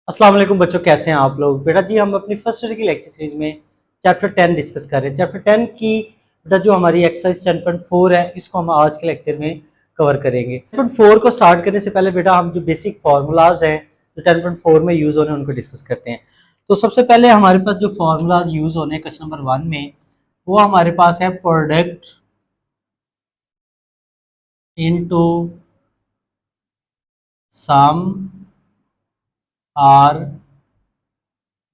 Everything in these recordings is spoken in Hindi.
अस्सलाम वालेकुम बच्चों, कैसे हैं आप लोग। बेटा जी, हम अपनी फर्स्ट ईयर की लेक्चर सीरीज में चैप्टर 10 डिस्कस कर रहे हैं। चैप्टर 10 की बेटा जो हमारी एक्सरसाइज 10.4 है, इसको हम आज के लेक्चर में कवर करेंगे। 10.4 को स्टार्ट करने से पहले बेटा हम जो बेसिक फार्मूलाज हैं जो 10.4 में यूज होने हैं उनको डिस्कस करते हैं। तो सबसे पहले हमारे पास जो फार्मूलाज यूज होने हैं क्वेश्चन नंबर 1 में, वो हमारे पास है product into sum or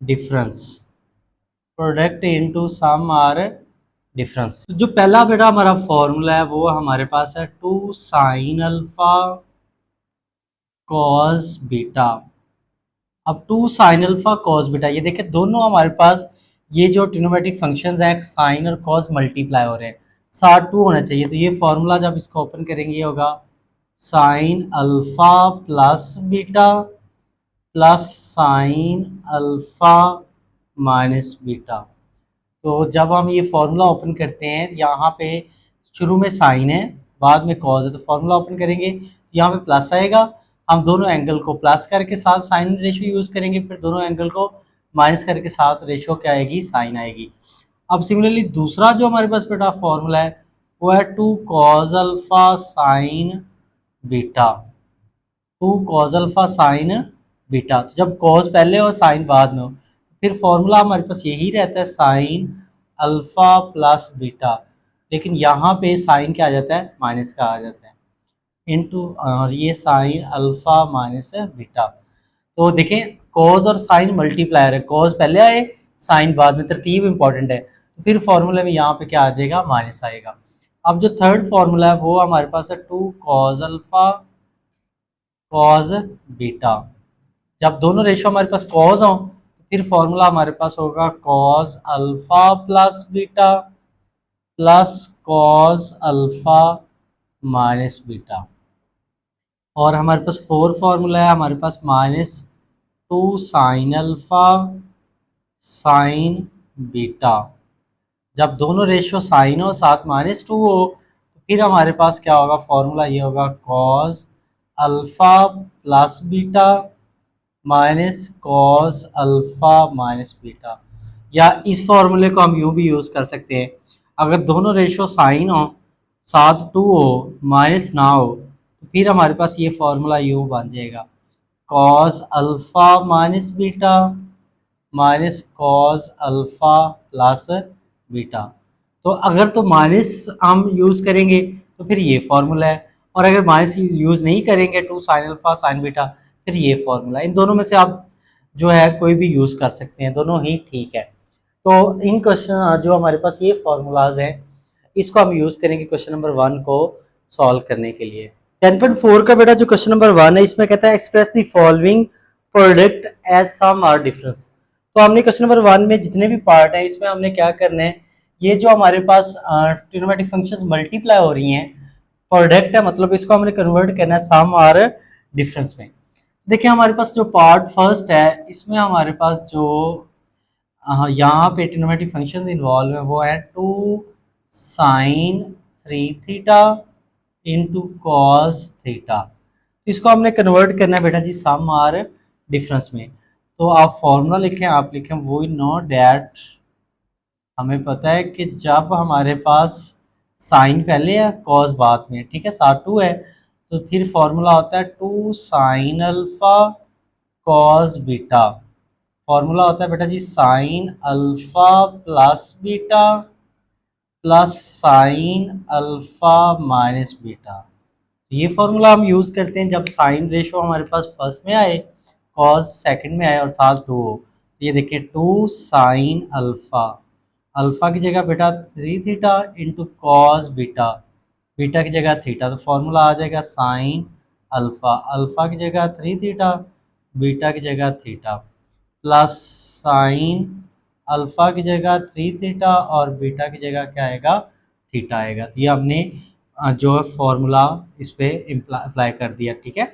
difference. Product into sum or difference. जो पहला बेटा हमारा फॉर्मूला है वो हमारे पास है 2 साइन अल्फा कॉस बीटा। अब 2 साइन अल्फा कॉस बीटा, ये देखिए दोनों हमारे पास ये जो ट्रिग्नोमेट्रिक फंक्शंस हैं साइन और कॉस मल्टीप्लाई हो रहे हैं, साथ 2 होना चाहिए। तो ये फॉर्मूला जब इसको ओपन करेंगे ये होगा sign alpha plus beta plus sine alpha minus beta. तो जब हम ये फॉर्मूला ओपन करते हैं, यहाँ पे शुरू में साइन है, बाद में कॉज है, तो फॉर्मूला ओपन करेंगे तो यहाँ पे प्लस आएगा। हम दोनों एंगल को प्लस करके साथ साइन रेशियो यूज करेंगे, फिर दोनों एंगल को माइनस करके साथ रेशियो क्या आएगी, साइन आएगी। अब सिमिलरली दूसरा जो हमारे पास बेटा फॉर्मूला है वो है 2 cause alpha sine beta. 2 cause alpha sine beta. तो जब कॉज पहले हो साइन बाद में हो, फिर फॉर्मूला हमारे पास यही रहता है साइन अल्फा प्लस बीटा, लेकिन यहाँ पे साइन क्या आ जाता है, माइनस का आ जाता है इनटू, और ये साइन अल्फा माइनस बीटा। तो देखें कॉज और साइन मल्टीप्लायर है, कॉज पहले आए साइन बाद में, तरतीब इंपॉर्टेंट है। तो फिर फॉर्मूले में यहाँ पे क्या आ जाएगा, माइनस आएगा। अब जो थर्ड फॉर्मूला है वो हमारे पास है 2 कॉज अल्फा कॉज बीटा। जब दोनों रेशियो हमारे पास कॉज हो तो फिर फॉर्मूला हमारे पास होगा cause alpha plus beta plus cos alpha minus beta. और हमारे पास फोर फॉर्मूला है हमारे पास -2 साइन अल्फा साइन बीटा। जब दोनों रेशियो साइन हो साथ -2 हो तो फिर हमारे पास क्या होगा, फॉर्मूला ये होगा cause alpha plus beta minus cos alpha minus beta. या इस फॉर्मूले को हम यूँ भी यूज़ कर सकते हैं, अगर दोनों रेशियो साइन हो साथ 2 हो माइनस ना हो तो फिर हमारे पास ये फॉर्मूला यूँ बन जाएगा cos alpha minus beta minus cos alpha plus beta. तो अगर तो माइनस हम यूज़ करेंगे तो फिर ये फॉर्मूला है, और अगर माइनस यूज़ नहीं करेंगे 2 साइन अल्फा साइन बीटा, फिर ये फॉर्मूला। इन दोनों में से आप जो है कोई भी यूज़ कर सकते हैं, दोनों ही ठीक है। तो इन क्वेश्चन जो हमारे पास ये फॉर्मूलाज हैं, इसको हम यूज़ करेंगे क्वेश्चन नंबर 1 को सॉल्व करने के लिए। 10.4 का बेटा जो क्वेश्चन नंबर 1 है, इसमें कहता है express the following product as sum or difference. तो हमने क्वेश्चन नंबर 1 में जितने भी पार्ट है इसमें हमने क्या करना है, ये जो हमारे पास ट्रिग्नोमेट्रिक फंक्शंस मल्टीप्लाई हो रही हैं, प्रोडक्ट है मतलब इसको हमने कन्वर्ट करना है सम और डिफरेंस में। देखिए हमारे पास जो पार्ट फर्स्ट है इसमें हमारे पास जो यहाँ पे ट्रिग्नोमेट्रिक फंक्शंस इन्वॉल्व है वो है 2 sine 3 theta into cos theta. तो इसको हमने कन्वर्ट करना है बेटा जी सम और डिफरेंस में। तो आप फॉर्मूला लिखें, आप लिखें वी नो डैट, हमें पता है कि जब हमारे पास साइन पहले है कॉस बाद में, ठीक है, साथ 2 है, तो फिर फॉर्मूला होता है 2 sine alpha cos beta. Formula होता है बेटा जी sine alpha plus beta plus sine alpha minus beta. ये फॉर्मूला हम यूज़ करते हैं जब साइन रेशो हमारे पास फर्स्ट में आए, कॉस सेकंड में आए और साथ 2 हो। ये देखिए 2 साइन अल्फा, अल्फा की जगह बेटा 3 theta into cos beta, beta की जगह थीटा, तो फॉर्मूला आ जाएगा साइन अल्फा, अल्फा की जगह 3 थीटा बीटा की जगह थीटा प्लस साइन अल्फा की जगह 3 थीटा और बीटा की जगह क्या आएगा, थीटा आएगा। तो ये हमने जो है फॉर्मूला इस पर अप्लाई कर दिया, ठीक है।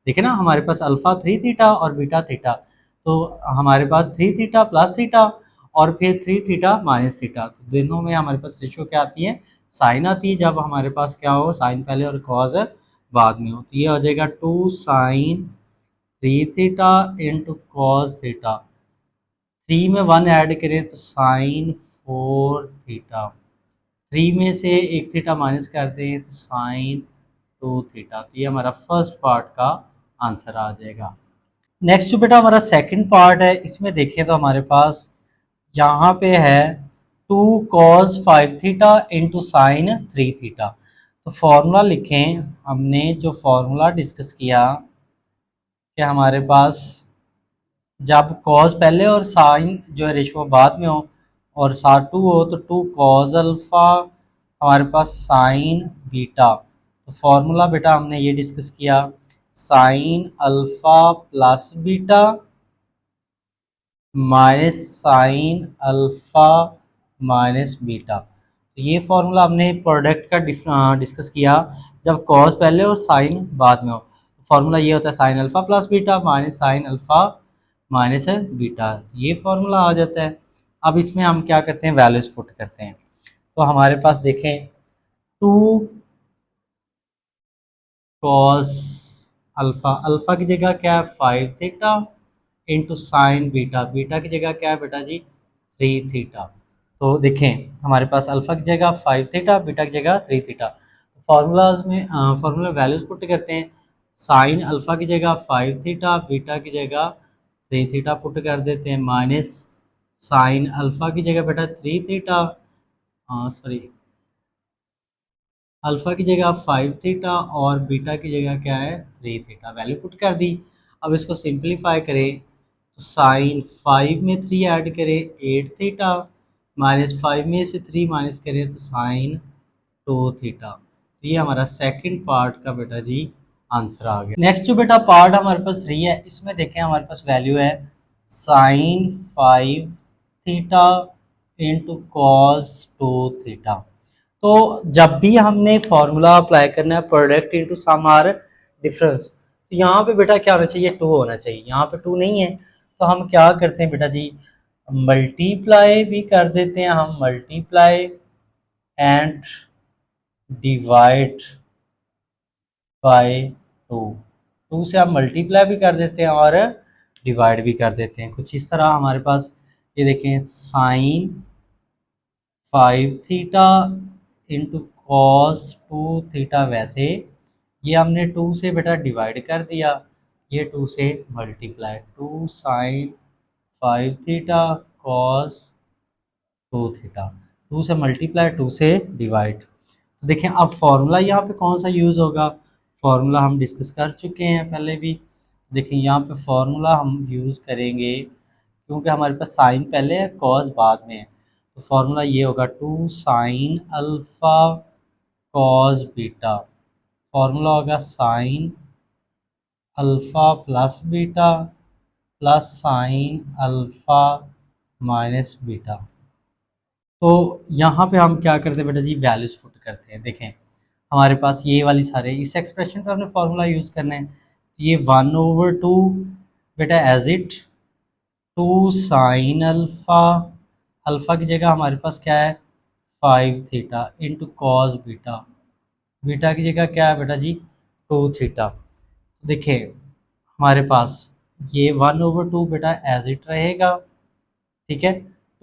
देखिए ना हमारे पास अल्फा 3 थीटा और बीटा थीटा, तो हमारे पास 3 थीटा प्लस थीटा और फिर 3 थीटा माइनस थीटा, तो दोनों में हमारे पास रेशियो क्या आती है, साइन आती है। जब हमारे पास क्या हो, साइन पहले और कॉज बाद में हो, तो ये हो जाएगा 2 sine 3 theta into cos theta, 3 में 1 ऐड करें तो साइन 4 थीटा, 3 में से 1 थीटा माइनस कर दें तो साइन 2 थीटा। तो ये हमारा फर्स्ट पार्ट का आंसर आ जाएगा। नेक्स्ट जो बेटा हमारा सेकंड पार्ट है, इसमें देखें तो हमारे पास यहाँ पे है 2 cos 5 theta into sign 3 theta. तो फॉर्मूला लिखें, हमने जो फॉर्मूला डिस्कस किया कि हमारे पास जब कॉस पहले और साइन जो है रेशो बाद में हो और साथ 2 हो तो 2 cos अल्फ़ा हमारे पास साइन बीटा। तो फॉर्मूला बेटा हमने ये डिस्कस किया, sign alpha plus beta minus sine alpha minus beta. तो ये फॉर्मूला हमने प्रोडक्ट का डिस्कस किया जब कॉस पहले और साइन बाद में हो। फॉर्मूला ये होता है sign alpha plus beta minus sine alpha minus beta, ये फॉर्मूला आ जाता है। अब इसमें हम क्या करते हैं, वैल्यूज पुट करते हैं। तो हमारे पास देखें 2 cos अल्फ़ा, अल्फ़ा की जगह क्या है 5 theta into sign beta, beta की जगह क्या है बेटा जी 3 थीटा। तो देखें हमारे पास अल्फ़ा की जगह 5 थीटा, बीटा की जगह 3 थीटा। फार्मूलाज में फार्मूला वैल्यूज पुट करते हैं, साइन अल्फ़ा की जगह 5 थीटा, बीटा की जगह 3 थीटा पुट कर देते हैं, माइनस साइन अल्फ़ा की जगह बेटा 3 थीटा, सॉरी अल्फ़ा की जगह 5 थीटा और बीटा की जगह क्या है 3 थीटा, वैल्यू पुट कर दी। अब इसको सिंप्लीफाई करें तो साइन 5 में 3 ऐड करें 8 थीटा, माइनस 5 में से 3 माइनस करें तो साइन 2 थीटा। तो ये हमारा सेकंड पार्ट का बेटा जी आंसर आ गया। नेक्स्ट जो बेटा पार्ट हमारे पास 3 है, इसमें देखें हमारे पास वैल्यू है sine 5 theta into cos 2 theta. तो जब भी हमने फॉर्मूला अप्लाई करना है product into sum or difference, तो यहाँ पे बेटा क्या होना चाहिए 2 होना चाहिए, यहाँ पे 2 नहीं है। तो हम क्या करते हैं बेटा जी, मल्टीप्लाई भी कर देते हैं, हम मल्टीप्लाई एंड डिवाइड बाय 2, 2 से आप मल्टीप्लाई भी कर देते हैं और डिवाइड भी कर देते हैं। कुछ इस तरह हमारे पास ये देखें sine 5 theta into cos 2 theta, वैसे ये हमने 2 से बेटा डिवाइड कर दिया, ये 2 से multiply, 2 sine 5 theta cos 2 theta, 2 से मल्टीप्लाई 2 से डिवाइड। तो देखें अब फॉर्मूला यहाँ पे कौन सा यूज़ होगा, फॉर्मूला हम डिस्कस कर चुके हैं पहले भी। देखिए यहाँ पे फॉर्मूला हम यूज़ करेंगे, क्योंकि हमारे पास साइन पहले है कॉस बाद में है, तो फॉर्मूला ये होगा 2 sine alpha cos beta, formula होगा sine alpha plus beta plus sine alpha minus beta. तो यहाँ पे हम क्या करते हैं बेटा जी, वैल्यूज पुट करते हैं। देखें हमारे पास ये वाली सारे इस एक्सप्रेशन पे हमने फार्मूला यूज़ करना है, तो ये 1/2 बेटा as it 2 sine alpha, alpha की जगह हमारे पास क्या है 5 theta into cos beta, beta की जगह क्या है बेटा जी 2 थीटा। देखिए हमारे पास ये 1/2 बेटा एज इट रहेगा, ठीक है।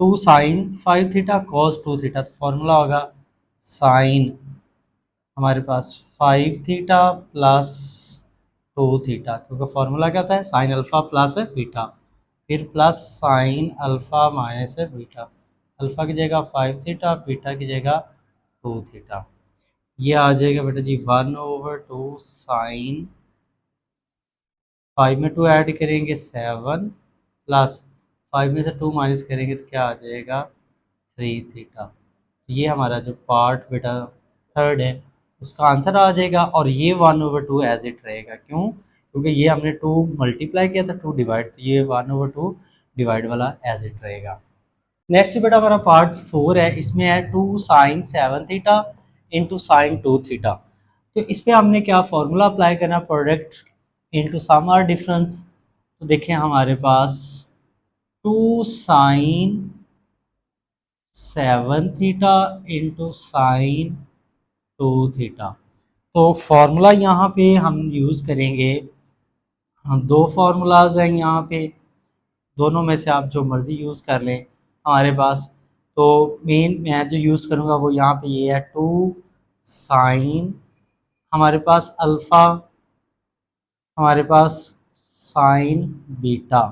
2 साइन 5 थीटा कॉस 2 थीटा, तो फॉर्मूला होगा साइन हमारे पास 5 थीटा प्लस 2 थीटा, क्योंकि फॉर्मूला क्या होता है साइन अल्फ़ा प्लस बीटा, फिर plus sine alpha minus beta, alpha की जगह 5 थीटा, बीटा की जगह 2 थीटा। ये आ जाएगा बेटा जी 1/2 साइन 5 में 2 ऐड करेंगे 7 प्लस 5 में से 2 माइनस करेंगे तो क्या आ जाएगा 3 थीटा। ये हमारा जो पार्ट बेटा थर्ड है उसका आंसर आ जाएगा, और ये 1/2 एज इट रहेगा, क्यों, क्योंकि ये हमने 2 मल्टीप्लाई किया था 2 डिवाइड, तो ये 1/2 डिवाइड वाला एज इट रहेगा। नेक्स्ट बेटा हमारा पार्ट 4 है, इसमें है 2 sine 7 theta into sine 2 theta. तो इस पर हमने क्या फॉर्मूला अप्लाई करना, product into sum or difference. तो देखें हमारे पास 2 sine 7 theta into sine 2 theta. तो फॉर्मूला यहाँ पे हम यूज़ करेंगे हम दो फार्मूलाज हैं यहाँ पे, दोनों में से आप जो मर्ज़ी यूज़ कर लें हमारे पास। तो मेन मैं जो यूज़ करूँगा वो यहाँ पे ये है 2 साइन, हमारे पास अल्फ़ा, हमारे पास साइन बीटा।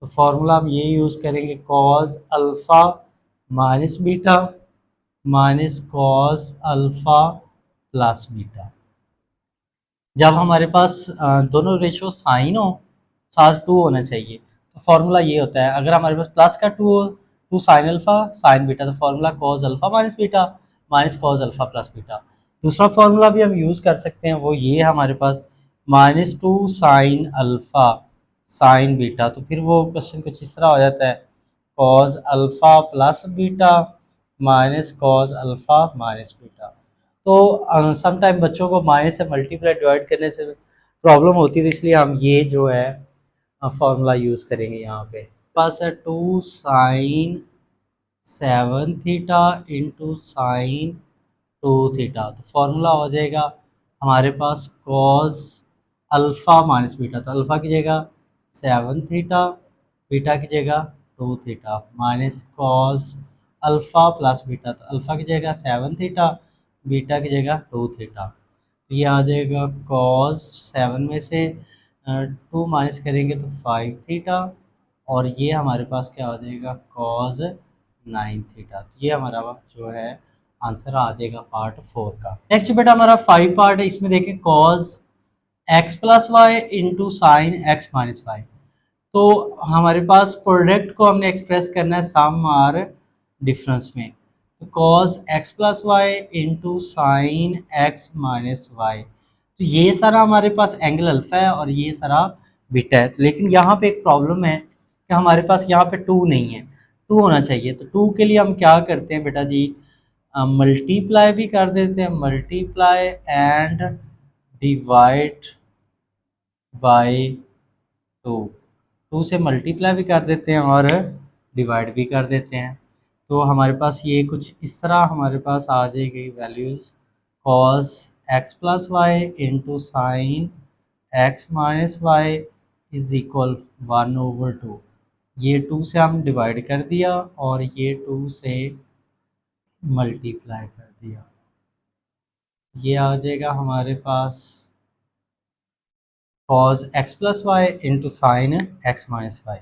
तो फार्मूला हम ये यूज़ करेंगे cos alpha minus beta minus cos alpha plus beta. जब हमारे पास दोनों रेशो साइन हो, साथ टू होना चाहिए, तो फार्मूला ये होता है। अगर हमारे पास प्लस का टू हो, two sine alpha sine beta, तो formula cos alpha minus beta minus cos alpha plus beta. दूसरा फार्मूला भी हम यूज़ कर सकते हैं, वो ये है हमारे पास minus two sine alpha sine beta. तो फिर वो क्वेश्चन कुछ इस तरह हो जाता है, cos alpha plus beta minus cos alpha minus beta. तो सम टाइम बच्चों को माइनस से मल्टीप्लाई डिवाइड करने से प्रॉब्लम होती है, तो इसलिए हम ये जो है फॉर्मूला यूज़ करेंगे यहाँ पे। पास है 2 sine 7 theta into sine 2 theta. तो फार्मूला हो जाएगा हमारे पास कॉस अल्फ़ा माइनस बीटा, तो अल्फ़ा की जगह 7 थीटा, बीटा की जगह 2 theta minus cos alpha plus beta, तो अल्फ़ा की जगह 7 थीटा, बीटा की जगह 2 थीटा। तो ये आ जाएगा कॉस 7 में से 2 माइनस करेंगे तो 5 थीटा, और ये हमारे पास क्या हो जाएगा कॉस 9 थीटा। तो ये हमारा जो है आंसर आ जाएगा पार्ट 4 का। नेक्स्ट बेटा हमारा 5 पार्ट है, इसमें देखें cos x plus Y into sine x minus Y. तो हमारे पास प्रोडक्ट को हमने एक्सप्रेस करना है सम और डिफरेंस में। तो cos x plus Y into sine x minus Y, तो ये सारा हमारे पास एंगल अल्फा है और ये सारा बीटा है। तो लेकिन यहाँ पे एक प्रॉब्लम है कि हमारे पास यहाँ पे टू नहीं है, टू होना चाहिए। तो टू के लिए हम क्या करते हैं बेटा जी, मल्टीप्लाई भी कर देते हैं, multiply and divide by two. Two से मल्टीप्लाई भी कर देते हैं और डिवाइड भी कर देते हैं। तो हमारे पास ये कुछ इस तरह हमारे पास आ जाएगी values, cos x plus Y into sine x minus Y is equal 1/2। ये टू से हम डिवाइड कर दिया और ये टू से मल्टीप्लाई कर दिया, ये आ जाएगा हमारे पास cos x plus Y into sine x minus Y.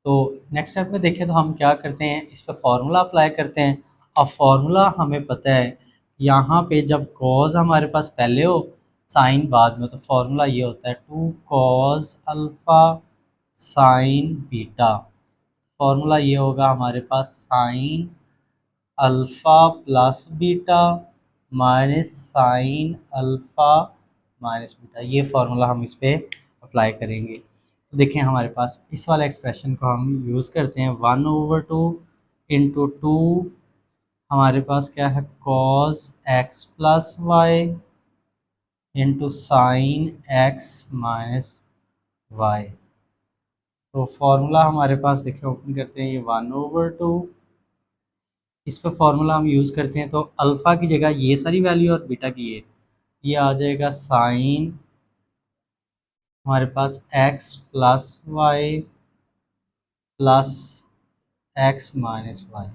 तो नेक्स्ट स्टेप में देखें तो हम क्या करते हैं, इस पर फार्मूला अप्लाई करते हैं। अब फार्मूला हमें पता है, यहाँ पे जब कॉज हमारे पास पहले हो साइन बाद में, तो फार्मूला ये होता है 2 cos alpha sine beta. Formula ये होगा हमारे पास sine alpha plus beta minus sine alpha minus beta. ये फार्मूला हम इस पर अप्लाई करेंगे। तो देखें हमारे पास इस वाले एक्सप्रेशन को हम यूज़ करते हैं 1/2 इंटू टू, हमारे पास क्या है cos x plus Y into sine x minus Y. तो फार्मूला हमारे पास देखें, ओपन करते हैं ये 1/2, इस पर फार्मूला हम यूज़ करते हैं। तो अल्फ़ा की जगह ये सारी वैल्यू और बीटा की ये आ जाएगा साइन हमारे पास x plus Y plus x minus y,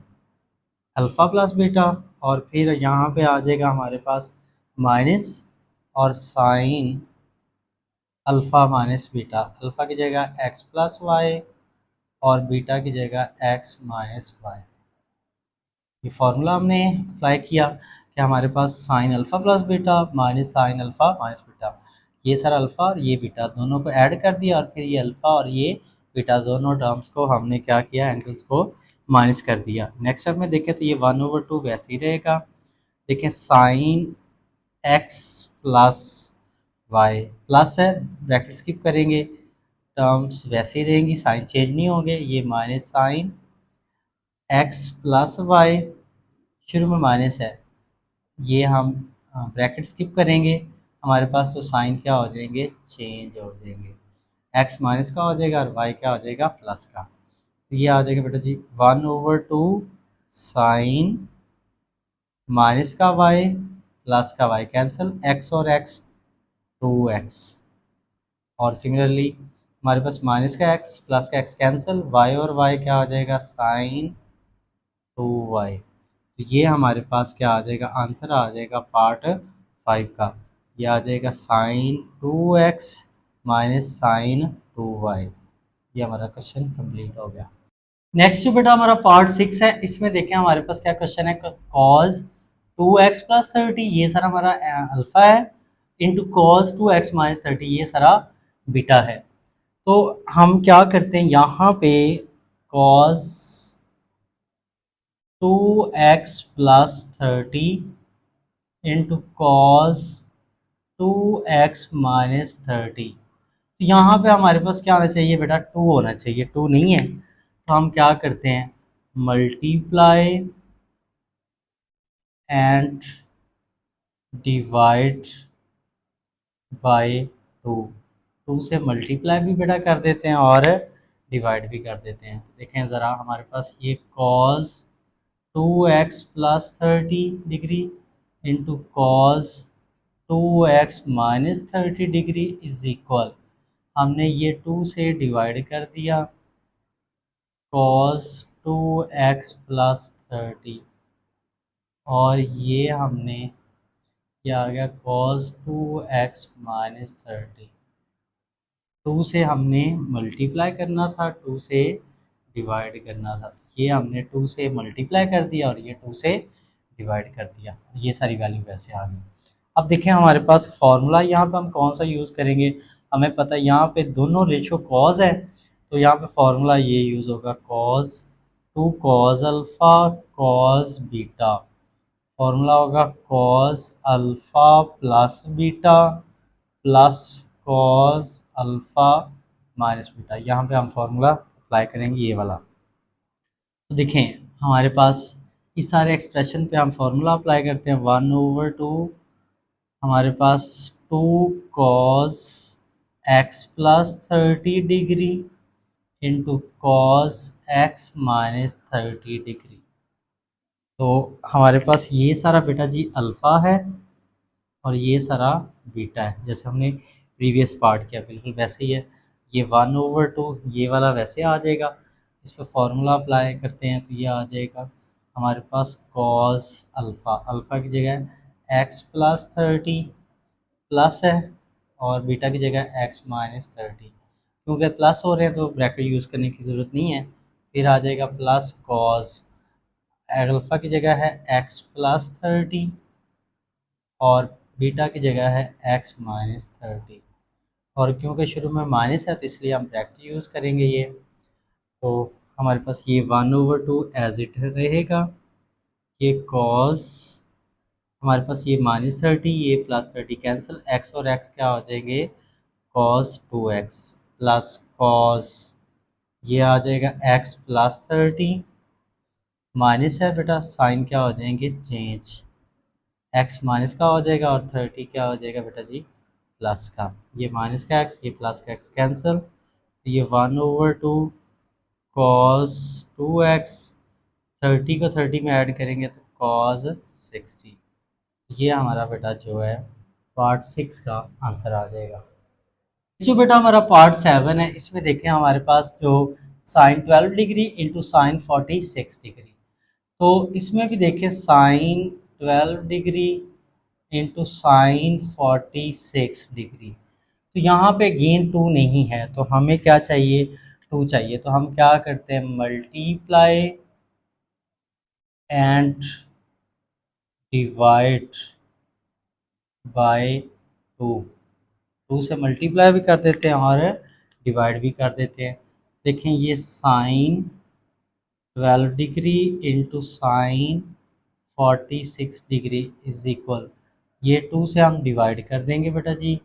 alpha plus beta, और फिर यहाँ पे आ जाएगा हमारे पास माइनस और sine alpha minus beta. Alpha की जगह एक्स प्लस वाई और बीटा की जगह एक्स माइनस वाई। ये फार्मूला हमने अप्लाई किया कि हमारे पास sine alpha plus beta minus sine alpha minus beta, ये सारा अल्फ़ा और ये बीटा दोनों को ऐड कर दिया, और फिर ये अल्फ़ा और ये बीटा दोनों टर्म्स को हमने क्या किया, एंगल्स को माइनस कर दिया। नेक्स्ट स्टेप में देखें तो ये 1/2 वैसे ही रहेगा। देखें sine X plus Y plus है, ब्रैकेट स्किप करेंगे, टर्म्स वैसे ही रहेंगी, साइन चेंज नहीं होंगे। ये minus sine X plus Y, शुरू में माइनस है, ये हम ब्रैकेट स्किप करेंगे, हमारे पास तो साइन क्या हो जाएंगे, चेंज हो जाएंगे। एक्स माइनस का हो जाएगा और वाई क्या हो जाएगा, प्लस का। तो ये आ जाएगा बेटा जी 1/2 साइन माइनस का वाई प्लस का वाई कैंसिल, एक्स और एक्स 2x और सिमिलरली हमारे पास माइनस का एक्स प्लस का एक्स कैंसिल, वाई और वाई क्या हो जाएगा साइन 2y। तो ये हमारे पास क्या आ जाएगा, आंसर आ जाएगा पार्ट 5 का। ये आ जाएगा sine 2x minus sign 2y। ये हमारा क्वेश्चन कंप्लीट हो गया। नेक्स्ट जो बेटा हमारा पार्ट 6 है, इसमें देखें हमारे पास क्या क्वेश्चन है, कॉज 2x प्लस 30 ये सारा हमारा अल्फा है, इंटू कॉज 2x माइनस 30 ये सारा बीटा है। तो हम क्या करते हैं यहाँ पे cause 2x plus 30 into cos 2x minus 30। तो यहाँ पे हमारे पास क्या होना चाहिए बेटा, 2 होना चाहिए, 2 नहीं है तो हम क्या करते हैं मल्टीप्लाई एंड डिवाइड बाय 2। 2 से मल्टीप्लाई भी बेटा कर देते हैं और डिवाइड भी कर देते हैं। तो देखें ज़रा हमारे पास ये cos 2x plus 30 degree into cos 2x minus 30 degree is equal, हमने ये 2 से डिवाइड कर दिया, कॉस 2x प्लस 30 और ये हमने क्या आ गया कॉस 2x माइनस 30। 2 से हमने मल्टीप्लाई करना था, 2 से डिवाइड करना था, तो ये हमने 2 से मल्टीप्लाई कर दिया और ये 2 से डिवाइड कर दिया, ये सारी वैल्यू वैसे आ गई। अब देखें हमारे पास फार्मूला यहाँ पे हम कौन सा यूज़ करेंगे, हमें पता है यहाँ पे दोनों रेशो कॉज है, तो यहाँ पे फार्मूला ये यूज़ होगा cos 2 cos alpha cos beta. Formula होगा cos alpha plus beta plus cos alpha minus beta. यहाँ पे हम फार्मूला अप्लाई करेंगे ये वाला। तो देखें हमारे पास इस सारे एक्सप्रेशन पे हम फार्मूला अप्लाई करते हैं, 1/2 हमारे पास 2 cos x plus 30 degree into cos x minus 30 degree. तो हमारे पास ये सारा बेटा जी अल्फ़ा है और ये सारा बीटा है, जैसे हमने प्रीवियस पार्ट किया बिल्कुल वैसे ही है। ये 1/2 ये वाला वैसे आ जाएगा, इस पर फार्मूला अप्लाई करते हैं तो ये आ जाएगा हमारे पास कॉस अल्फ़ा, अल्फ़ा की जगह एक्स प्लस 30 प्लस है और बीटा की जगह एक्स माइनस 30। क्योंकि प्लस हो रहे हैं तो ब्रैकेट यूज़ करने की ज़रूरत नहीं है, फिर आ जाएगा प्लस कॉस अल्फ़ा की जगह है एक्स प्लस 30 और बीटा की जगह है एक्स माइनस 30। और क्योंकि शुरू में माइनस है तो इसलिए हम ब्रैकेट यूज़ करेंगे ये। तो हमारे पास ये 1/2 एज इट रहेगा, ये कॉस हमारे पास ये माइनस 30 ये प्लस 30 कैंसिल, एक्स और एक्स क्या हो जाएंगे कॉस 2x प्लस कॉस ये आ जाएगा एक्स प्लस 30 माइनस है बेटा साइन क्या हो जाएंगे चेंज, एक्स माइनस का हो जाएगा और 30 क्या हो जाएगा बेटा जी प्लस का, ये माइनस का एक्स ये प्लस का एक्स कैंसिल, तो ये 1/2 कॉस 2x 30 को 30 में ऐड करेंगे तो कॉस 60। ये हमारा बेटा जो है पार्ट 6 का आंसर आ जाएगा। जो बेटा हमारा पार्ट 7 है, इसमें देखें हमारे पास जो sine 12 degree into sine 46 degree. तो इसमें भी देखें sine 12 degree into sine 46 degree. तो यहाँ पे गेन 2 नहीं है तो हमें क्या चाहिए 2 चाहिए, तो हम क्या करते हैं मल्टीप्लाई एंड डिवाइड बाय 2। 2 से मल्टीप्लाई भी कर देते हैं और डिवाइड भी कर देते हैं। देखें ये sine 12 degree into sine 46 degree is equal, ये 2 से हम डिवाइड कर देंगे बेटा जी,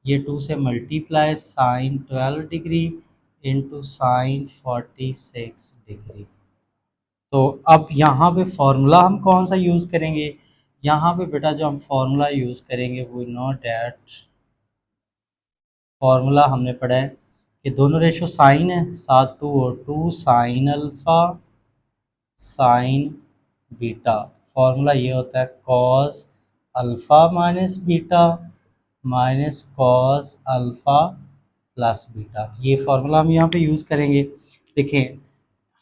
ये 2 से multiply sine 12 degree into sine 46 degree. तो अब यहाँ पे फॉर्मूला हम कौन सा यूज़ करेंगे, यहाँ पे बेटा जो हम फॉर्मूला यूज़ करेंगे वो नो डैट फॉर्मूला हमने पढ़ा है कि दोनों रेशो साइन है, साथ 2 और 2 sine alpha sine beta. Formula ये होता है cos alpha minus beta minus cos alpha plus beta. ये फार्मूला हम यहाँ पे यूज़ करेंगे। देखें,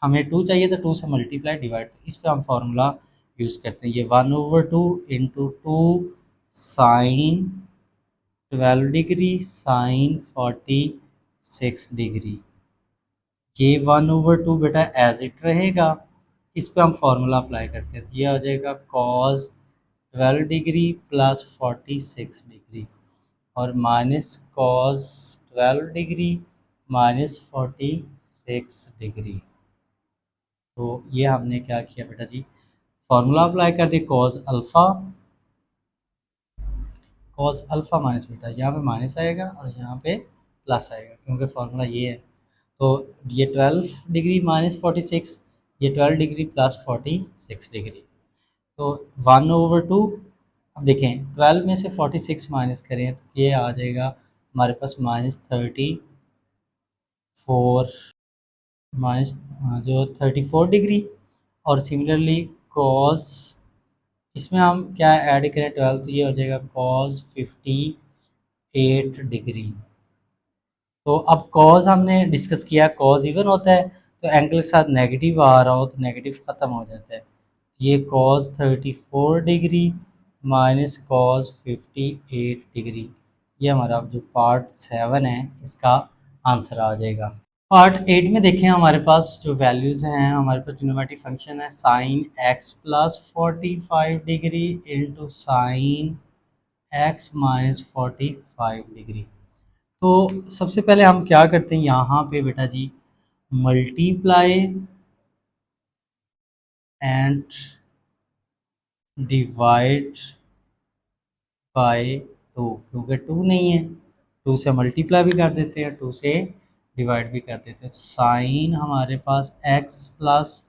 हमें 2 चाहिए तो 2 से मल्टीप्लाई डिवाइड, तो इस पे हम फार्मूला यूज़ करते हैं। ये 1/2 into 2 sine 12 degree sine 46 degree. ये 1/2 बेटा एज इट रहेगा। इस पे हम फार्मूला अप्लाई करते हैं, तो ये आ जाएगा कॉस 12 डिग्री प्लस 46 डिग्री और minus cos 12 degree minus 46 degree. तो ये हमने क्या किया बेटा जी, फार्मूला अप्लाई कर दिया। कॉस अल्फ़ा माइनस बीटा, यहाँ पे माइनस आएगा और यहाँ पे प्लस आएगा क्योंकि फार्मूला ये है। तो ये 12 डिग्री माइनस 46, ये 12 डिग्री प्लस 46 डिग्री। तो 1/2। अब देखें 12 में से 46 माइनस करें तो ये आ जाएगा हमारे पास -34, माइनस जो 34 डिग्री। और सिमिलरली कॉस, इसमें हम क्या ऐड करें 12, तो ये हो जाएगा कॉस 58 डिग्री। तो अब कॉज हमने डिस्कस किया, कॉज इवन होता है तो एंगल के साथ नेगेटिव आ रहा हो तो नेगेटिव ख़त्म हो जाता है। ये cause 34 degree minus cos 58 degree, ये हमारा जो पार्ट 7 है इसका आंसर आ जाएगा। पार्ट 8 में देखें, हमारे पास जो वैल्यूज़ हैं, हमारे पास ट्रिग्नोमेट्रिक फंक्शन है sign X plus 45 degree into sine x minus 45 degree. तो सबसे पहले हम क्या करते हैं यहाँ पे बेटा जी, मल्टीप्लाई एंड डिवाइड बाय 2, क्योंकि 2 नहीं है 2 से मल्टीप्लाई भी कर देते हैं 2 से डिवाइड भी कर देते हैं। साइन हमारे पास x plus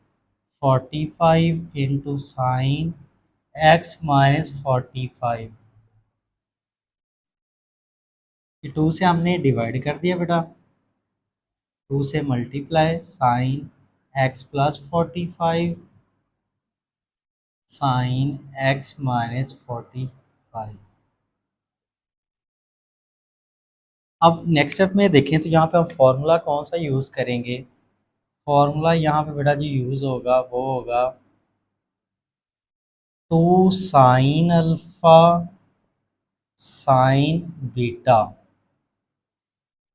45 into sine x minus 45, ये 2 से हमने डिवाइड कर दिया बेटा, 2 से multiply sign X plus 45 sine x minus 45। अब नेक्स्ट स्टेप में देखें तो यहाँ पे हम फॉर्मूला कौन सा यूज़ करेंगे। फॉर्मूला यहाँ पे बेटा जी यूज़ होगा, वो होगा 2 sine alpha sine beta.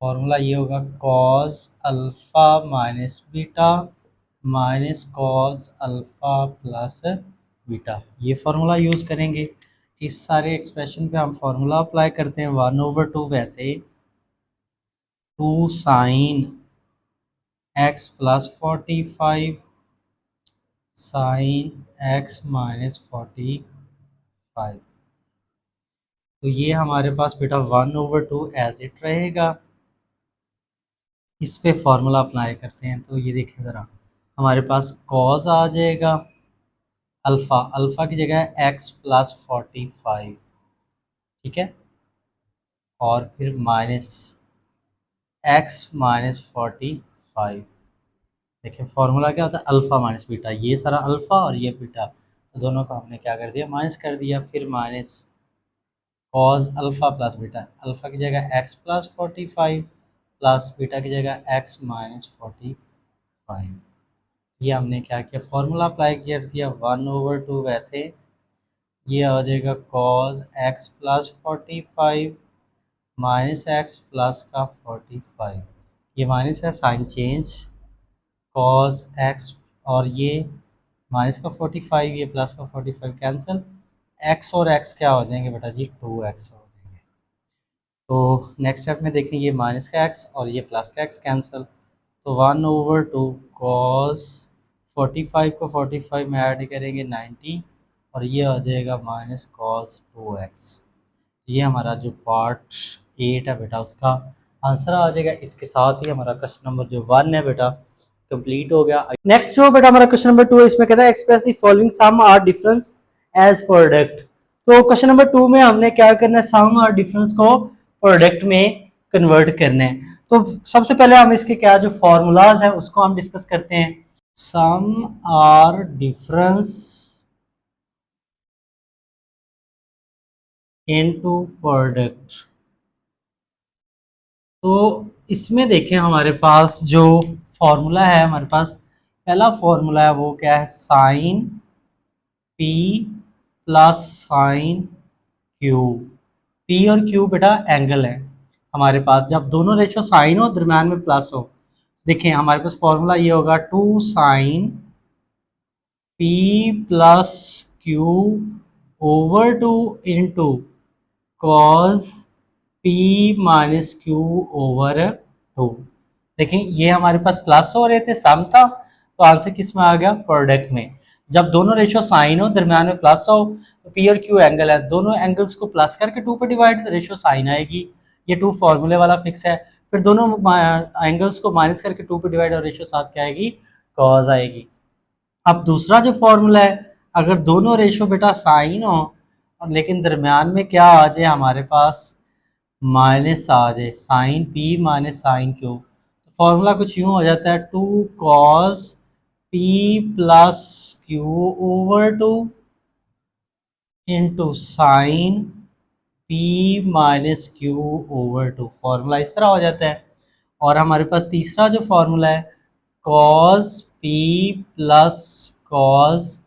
Formula ये होगा cos alpha minus beta minus cos alpha plus beta, ये फार्मूला यूज़ करेंगे। इस सारे एक्सप्रेशन पे हम फार्मूला अप्लाई करते हैं 1/2 वैसे 2 sign X plus 45 sine x minus 45। तो ये हमारे पास बेटा 1/2 एज इट रहेगा। इस पे फार्मूला अप्लाई करते हैं तो ये देखें ज़रा, हमारे पास कॉस आ जाएगा अल्फ़ा, अल्फ़ा की जगह एक्स प्लस 45, ठीक है, और फिर माइनस एक्स माइनस 45। देखिए फार्मूला क्या होता है, अल्फ़ा माइनस बीटा, ये सारा अल्फ़ा और ये बीटा, तो दोनों को हमने क्या कर दिया, माइनस कर दिया। फिर minus cos alpha plus beta, alpha की जगह एक्स प्लस 45 प्लस बीटा की जगह एक्स माइनस 45। ये हमने क्या किया, फार्मूला अप्लाई कर दिया 1/2 वैसे, ये आ जाएगा cos x plus 45 minus x plus का 45, ये माइनस है साइन चेंज, कॉस एक्स और ये माइनस का 45, ये प्लस का 45 कैंसिल, एक्स और एक्स क्या हो जाएंगे बेटा जी, 2x हो जाएंगे। तो नेक्स्ट स्टेप में देखें, ये माइनस का एक्स और ये प्लस का एक्स कैंसिल, तो 1/2 कॉस 45 को 45 में ऐड करेंगे 90 और ये आ जाएगा माइनस कॉस 2x। ये हमारा जो पार्ट 8 है बेटा उसका आंसर आ जाएगा। इसके साथ ही हमारा क्वेश्चन नंबर जो 1 है बेटा कंप्लीट हो गया। नेक्स्ट जो बेटा हमारा क्वेश्चन नंबर 2 है, इसमें कहता है एक्सप्रेस द फॉलोइंग सम और डिफरेंस एज प्रोडक्ट। तो क्वेश्चन नंबर 2 में हमने क्या करना है, सम और डिफरेंस को प्रोडक्ट में कन्वर्ट करना है। तो सबसे पहले हम इसके क्या जो फॉर्मूलाज है उसको हम डिस्कस करते हैं। सम और डिफरेंस इनटू प्रोडक्ट। तो इसमें देखें हमारे पास जो फॉर्मूला है, हमारे पास पहला फॉर्मूला है वो क्या है, sine P plus sine Q. P और क्यू बेटा एंगल है हमारे पास, जब दोनों रेशो साइन हो दरम्यान में प्लस हो। देखें हमारे पास फॉर्मूला ये होगा, two sine P plus Q over two into cos P minus Q over two. देखिए ये हमारे पास प्लस हो रहे थे, सम था, तो आंसर किस में आ गया, प्रोडक्ट में। जब दोनों रेशो साइन हो दरम्यान में प्लस हो, तो पी और क्यू एंगल है, दोनों एंगल्स को प्लस करके टू पे डिवाइड, तो रेशो साइन आएगी। ये टू फॉर्मूले वाला फिक्स है। फिर दोनों एंगल्स को माइनस करके टू पे डिवाइड, और रेशो साथ क्या आएगी, कॉस आएगी। अब दूसरा जो फॉर्मूला है, अगर दोनों रेशो बेटा साइन हो लेकिन दरमियान में क्या आ जाए हमारे पास, माइनस आ जाए, sine P minus sine Q, तो फॉर्मूला कुछ यूं हो जाता है, two cos P plus Q over two into sine P minus Q over two. Formula इस तरह हो जाता है। और हमारे पास तीसरा जो फॉर्मूला है, cos P plus cos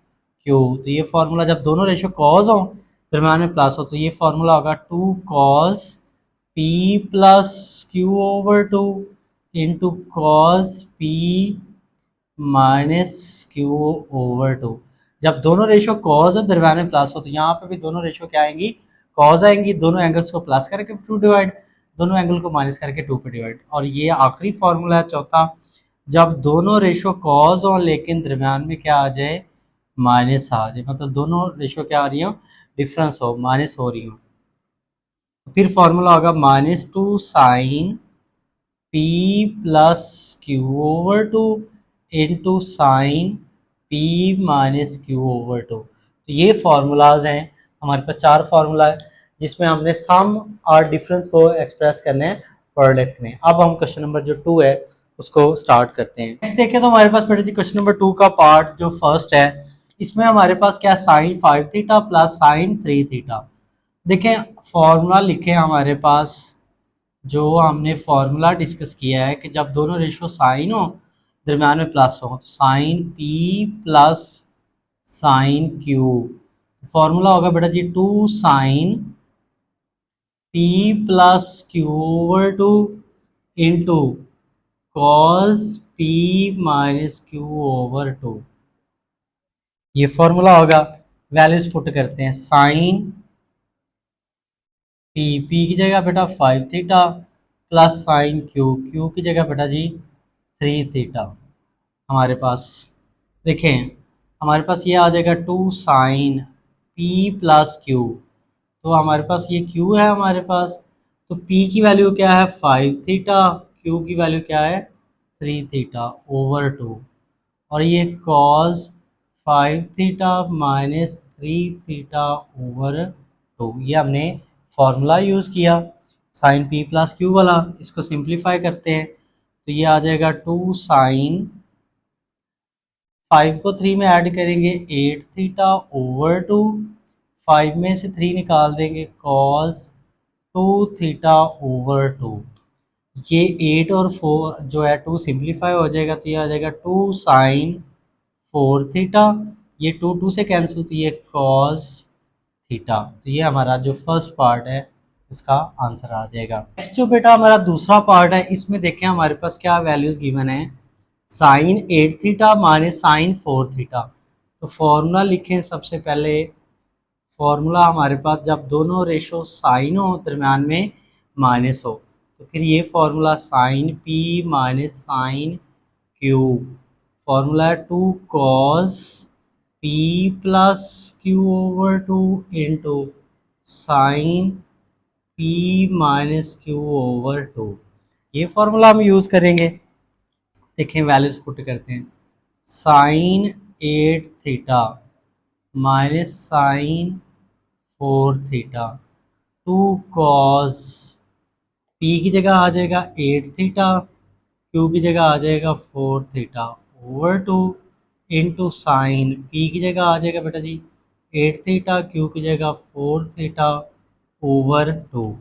q, तो ये फॉर्मूला जब दोनों रेशो कॉस हो दरम्यान में प्लस हो, तो ये फॉर्मूला होगा two cos P plus Q over two into cos P minus Q over two. जब दोनों रेशो कॉस और दरम्यान में प्लस हो, तो यहाँ पे भी दोनों रेशो क्या आएंगी, कॉस आएंगी, दोनों एंगल्स को प्लस करके टू डिवाइड, दोनों एंगल को माइनस करके टू पे डिवाइड। और ये आखिरी फॉर्मूला है चौथा, जब दोनों रेशो कॉस हो लेकिन दरम्यान में क्या आ जाए, माइनस आ जाए, मतलब दोनों रेशो क्या आ रही हो, डिफरेंस हो, माइनस हो रही हो। फिर फॉर्मूला होगा minus two sine P plus Q over two into sine P minus Q over two. तो ये फार्मूलाज हैं हमारे पास, चार फार्मूला है जिसमें हमने सम और डिफरेंस को एक्सप्रेस करने हैं प्रोडक्ट में। अब हम क्वेश्चन नंबर जो 2 है उसको स्टार्ट करते हैं। नेक्स्ट देखें तो हमारे पास बेटा जी क्वेश्चन नंबर 2 का पार्ट जो फर्स्ट है, इसमें हमारे पास क्या, sine 5 theta plus sine 3 theta. देखें फॉर्मूला लिखे हमारे पास, जो हमने फॉर्मूला डिस्कस किया है कि जब दोनों रेशो साइन हो दरम्यान में प्लस हो, तो sine P plus sine q, formula होगा बेटा जी two sine P plus Q over two into cos P minus Q over two. ये फॉर्मूला होगा, वैल्यूज पुट करते हैं, साइन पी की जगह बेटा 5 थीटा प्लस साइन क्यू की जगह बेटा जी 3 थीटा। हमारे पास देखें हमारे पास ये आ जाएगा two sine P plus Q, तो हमारे पास ये क्यू है हमारे पास, तो पी की वैल्यू क्या है 5 थीटा, क्यू की वैल्यू क्या है 3 थीटा ओवर टू, और ये cos 5 theta minus 3 theta over two. ये हमने फॉर्मूला यूज़ किया साइन पी प्लस क्यू वाला। इसको सिंप्लीफाई करते हैं तो ये आ जाएगा टू साइन 5 को 3 में ऐड करेंगे 8 थीटा ओवर टू, 5 में से 3 निकाल देंगे कॉस 2 थीटा ओवर टू। ये 8 और 4 जो है 2 सिंप्लीफाई हो जाएगा, तो ये आ जाएगा टू साइन 4 थीटा, ये 2 से कैंसिल, तो ये कॉस थीटा। तो ये हमारा जो फर्स्ट पार्ट है इसका आंसर आ जाएगा। नेक्स्ट जो बेटा हमारा दूसरा पार्ट है, इसमें देखें हमारे पास क्या वैल्यूज गिवन है, sine 8 theta minus sine 4 theta. तो फॉर्मूला लिखें सबसे पहले, फॉर्मूला हमारे पास जब दोनों रेशो साइन हो दरम्यान में माइनस हो, तो फिर ये formula sine P minus sine q, formula है two cos P plus Q over two into sine P minus Q over two. ये फॉर्मूला हम यूज़ करेंगे। देखें वैल्यूज पुट करते हैं, sine 8 theta minus sine 4 theta, two cos p की जगह आ जाएगा 8 थीटा, क्यू की जगह आ जाएगा 4 theta over two into sine P की जगह आ जाएगा बेटा जी 8 थीटा, क्यू की जगह 4 थीटा ओवर टू।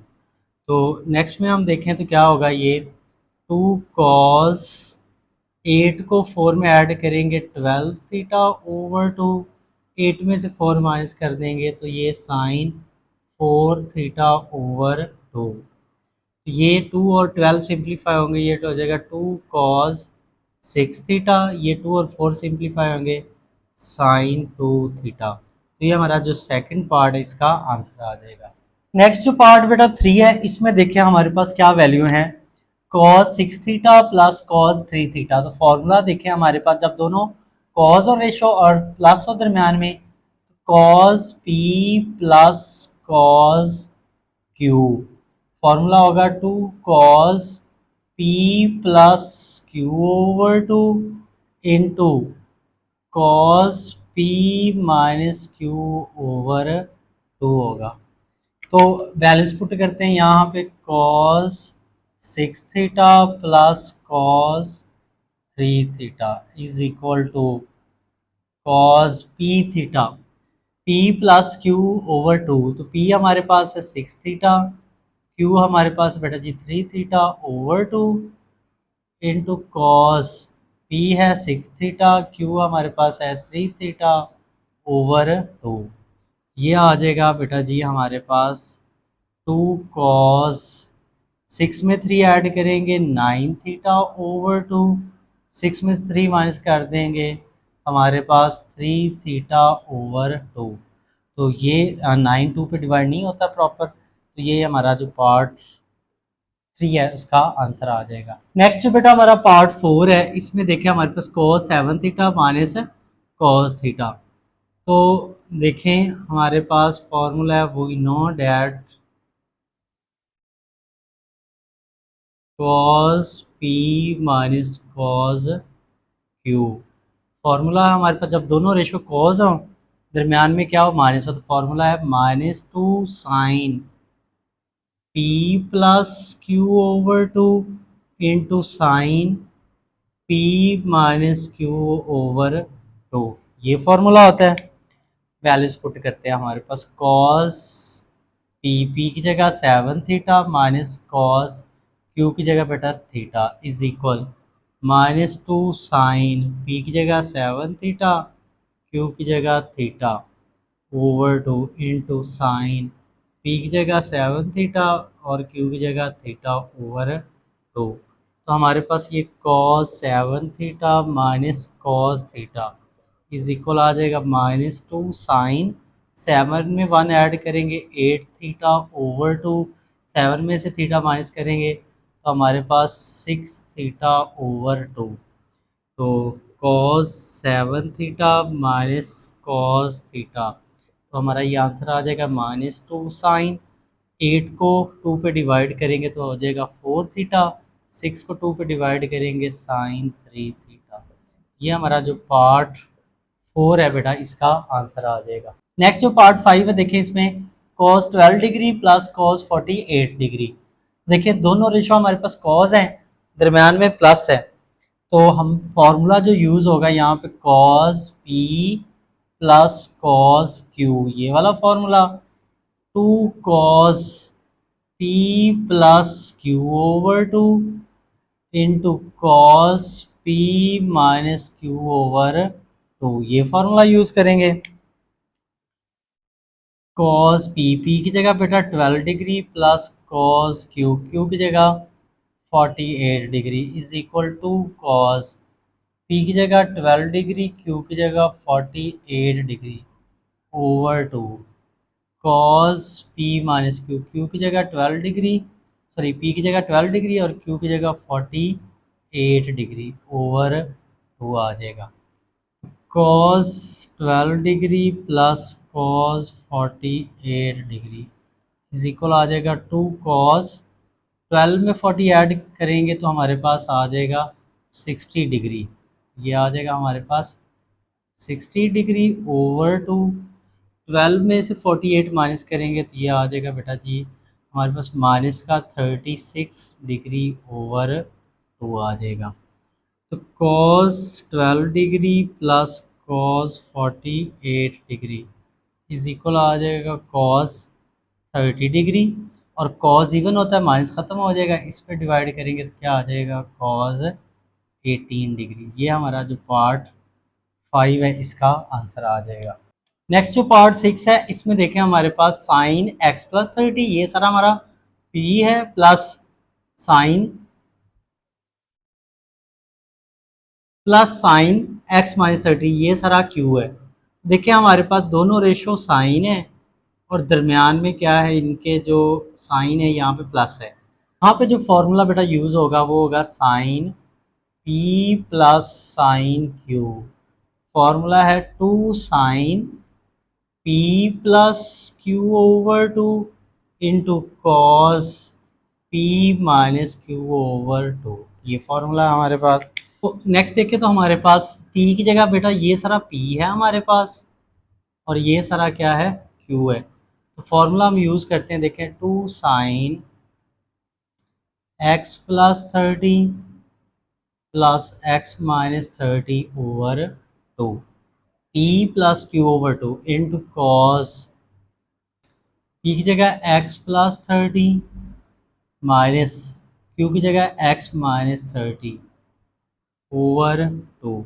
तो नेक्स्ट में हम देखें तो क्या होगा, ये 2 कॉस 8 को 4 में ऐड करेंगे 12 थीटा ओवर 2, 8 में से 4 माइनस कर देंगे तो ये साइन 4 थीटा ओवर 2। ये 2 और 12 सिंप्लीफाई होंगे, ये तो हो जाएगा 2 कॉस 6 थीटा, ये 2 और 4 सिंप्लीफाई होंगे साइन 2 थीटा। तो ये हमारा जो सेकंड पार्ट है इसका आंसर आ जाएगा। नेक्स्ट जो पार्ट बेटा 3 है, इसमें देखिए हमारे पास क्या वैल्यू है, cos 6 theta plus cos 3 theta. तो फॉर्मूला देखिए हमारे पास, जब दोनों कॉस और रेशो और प्लस हो दरमियान में, cos P plus cos Q, formula होगा 2 cos P plus Q over 2 into cos P minus Q over 2 होगा। तो वैल्यूज पुट करते हैं यहाँ पे, cos 6 theta plus cos 3 theta is equal to cos P theta, P plus Q over 2। तो पी हमारे पास है 6 थीटा, क्यू हमारे पास बेटा जी 3 theta over 2 into cos P है 6 थीटा, क्यू हमारे पास है 3 थीटा ओवर 2। ये आ जाएगा बेटा जी हमारे पास 2 कॉस 6 में 3 ऐड करेंगे 9 थीटा ओवर 2, 6 में 3 माइनस कर देंगे हमारे पास 3 थीटा ओवर 2। तो ये 9 2 पे डिवाइड नहीं होता प्रॉपर, तो ये हमारा जो पार्ट 3 है उसका आंसर आ जाएगा। नेक्स्ट जो बेटा हमारा पार्ट 4 है, इसमें देखिए हमारे पास cos 7 theta minus cos theta. तो देखें हमारे पास फॉर्मूला है, we know that cos p minus cos q। Formula है हमारे पास, जब दोनों रेशो कॉस हो दरमियान में क्या हो, माइनस हो, तो फॉर्मूला है -2 sine p plus Q over 2 into sine p minus Q over 2। ये फॉर्मूला होता है। वैल्यूज पुट करते हैं हमारे पास, कॉस पी की जगह 7 थीटा माइनस कॉस क्यू की जगह बेटा theta is equal -2 sine P की जगह 7 थीटा, क्यू की जगह theta over 2 into sine P की जगह 7 थीटा और क्यू की जगह थीटा ओवर 2। तो हमारे पास ये cos 7 theta minus cos theta is equal आ जाएगा -2 साइन, 7 में 1 ऐड करेंगे 8 थीटा ओवर 2, 7 में से थीटा माइनस करेंगे तो हमारे पास 6 थीटा ओवर 2। तो cos 7 theta minus cos theta, तो हमारा ये आंसर आ जाएगा -2 साइन, 8 को 2 पे डिवाइड करेंगे तो हो जाएगा 4 थीटा, 6 को 2 पे डिवाइड करेंगे साइन 3 थीटा। ये हमारा जो पार्ट 4 है बेटा इसका आंसर आ जाएगा। नेक्स्ट जो पार्ट 5 है, देखिए इसमें cos 12 degree plus cos 48 degree. देखिए दोनों रेशो हमारे पास कॉस हैं, दरमियान में प्लस है, तो हम फॉर्मूला जो यूज़ होगा यहाँ पे cos P plus cos Q, ये वाला formula, 2 cos P plus Q over 2 into cos P minus Q over 2, ये फॉर्मूला यूज़ करेंगे। कॉस पी की जगह बेटा 12 डिग्री प्लस कॉस क्यू की जगह 48 degree is equal to cos p की जगह 12 डिग्री, क्यू की जगह 48 degree over 2, cos P minus q, q की जगह 12 डिग्री, सॉरी पी की जगह 12 डिग्री और क्यू की जगह 48 डिग्री ओवर 2 आ जाएगा। Cos 12 degree plus cos 48 degree is equal आ जाएगा 2 कॉस 12 में 40 ऐड करेंगे तो हमारे पास आ जाएगा 60 डिग्री। ये आ जाएगा हमारे पास 60 डिग्री ओवर 2, 12 में से 48 माइनस करेंगे तो ये आ जाएगा बेटा जी हमारे पास माइनस का 36 डिग्री ओवर 2 आ जाएगा। तो cos 12 degree plus cos 48 degree is equal आ जाएगा cos 30 डिग्री, और कॉज इवन होता है माइनस ख़त्म हो जाएगा, इस पर डिवाइड करेंगे तो क्या आ जाएगा कॉज 18 डिग्री। ये हमारा जो पार्ट 5 है इसका आंसर आ जाएगा। नेक्स्ट जो पार्ट 6 है इसमें देखें हमारे पास साइन एक्स प्लस 30, ये सारा हमारा पी है, प्लस साइन एक्स माइनस 30 ये सारा क्यू है। देखिए हमारे पास दोनों रेशो साइन है और दरमियान में क्या है, इनके जो साइन है यहाँ पे प्लस है। यहाँ पे जो फॉर्मूला बेटा यूज़ होगा वो होगा sine P plus sine q. Formula है 2 sine P plus Q over 2 into cos P minus Q over 2, ये फॉर्मूला है हमारे पास। तो नेक्स्ट देखें तो हमारे पास पी की जगह बेटा ये सारा पी है हमारे पास और ये सारा क्या है क्यू है। तो फॉर्मूला हम यूज़ करते हैं, देखें 2 sign X plus 30 plus x minus 30 over 2 P plus Q over 2 into cos p की जगह एक्स प्लस 30 माइनस क्यू की जगह एक्स माइनस 30 ओवर 2,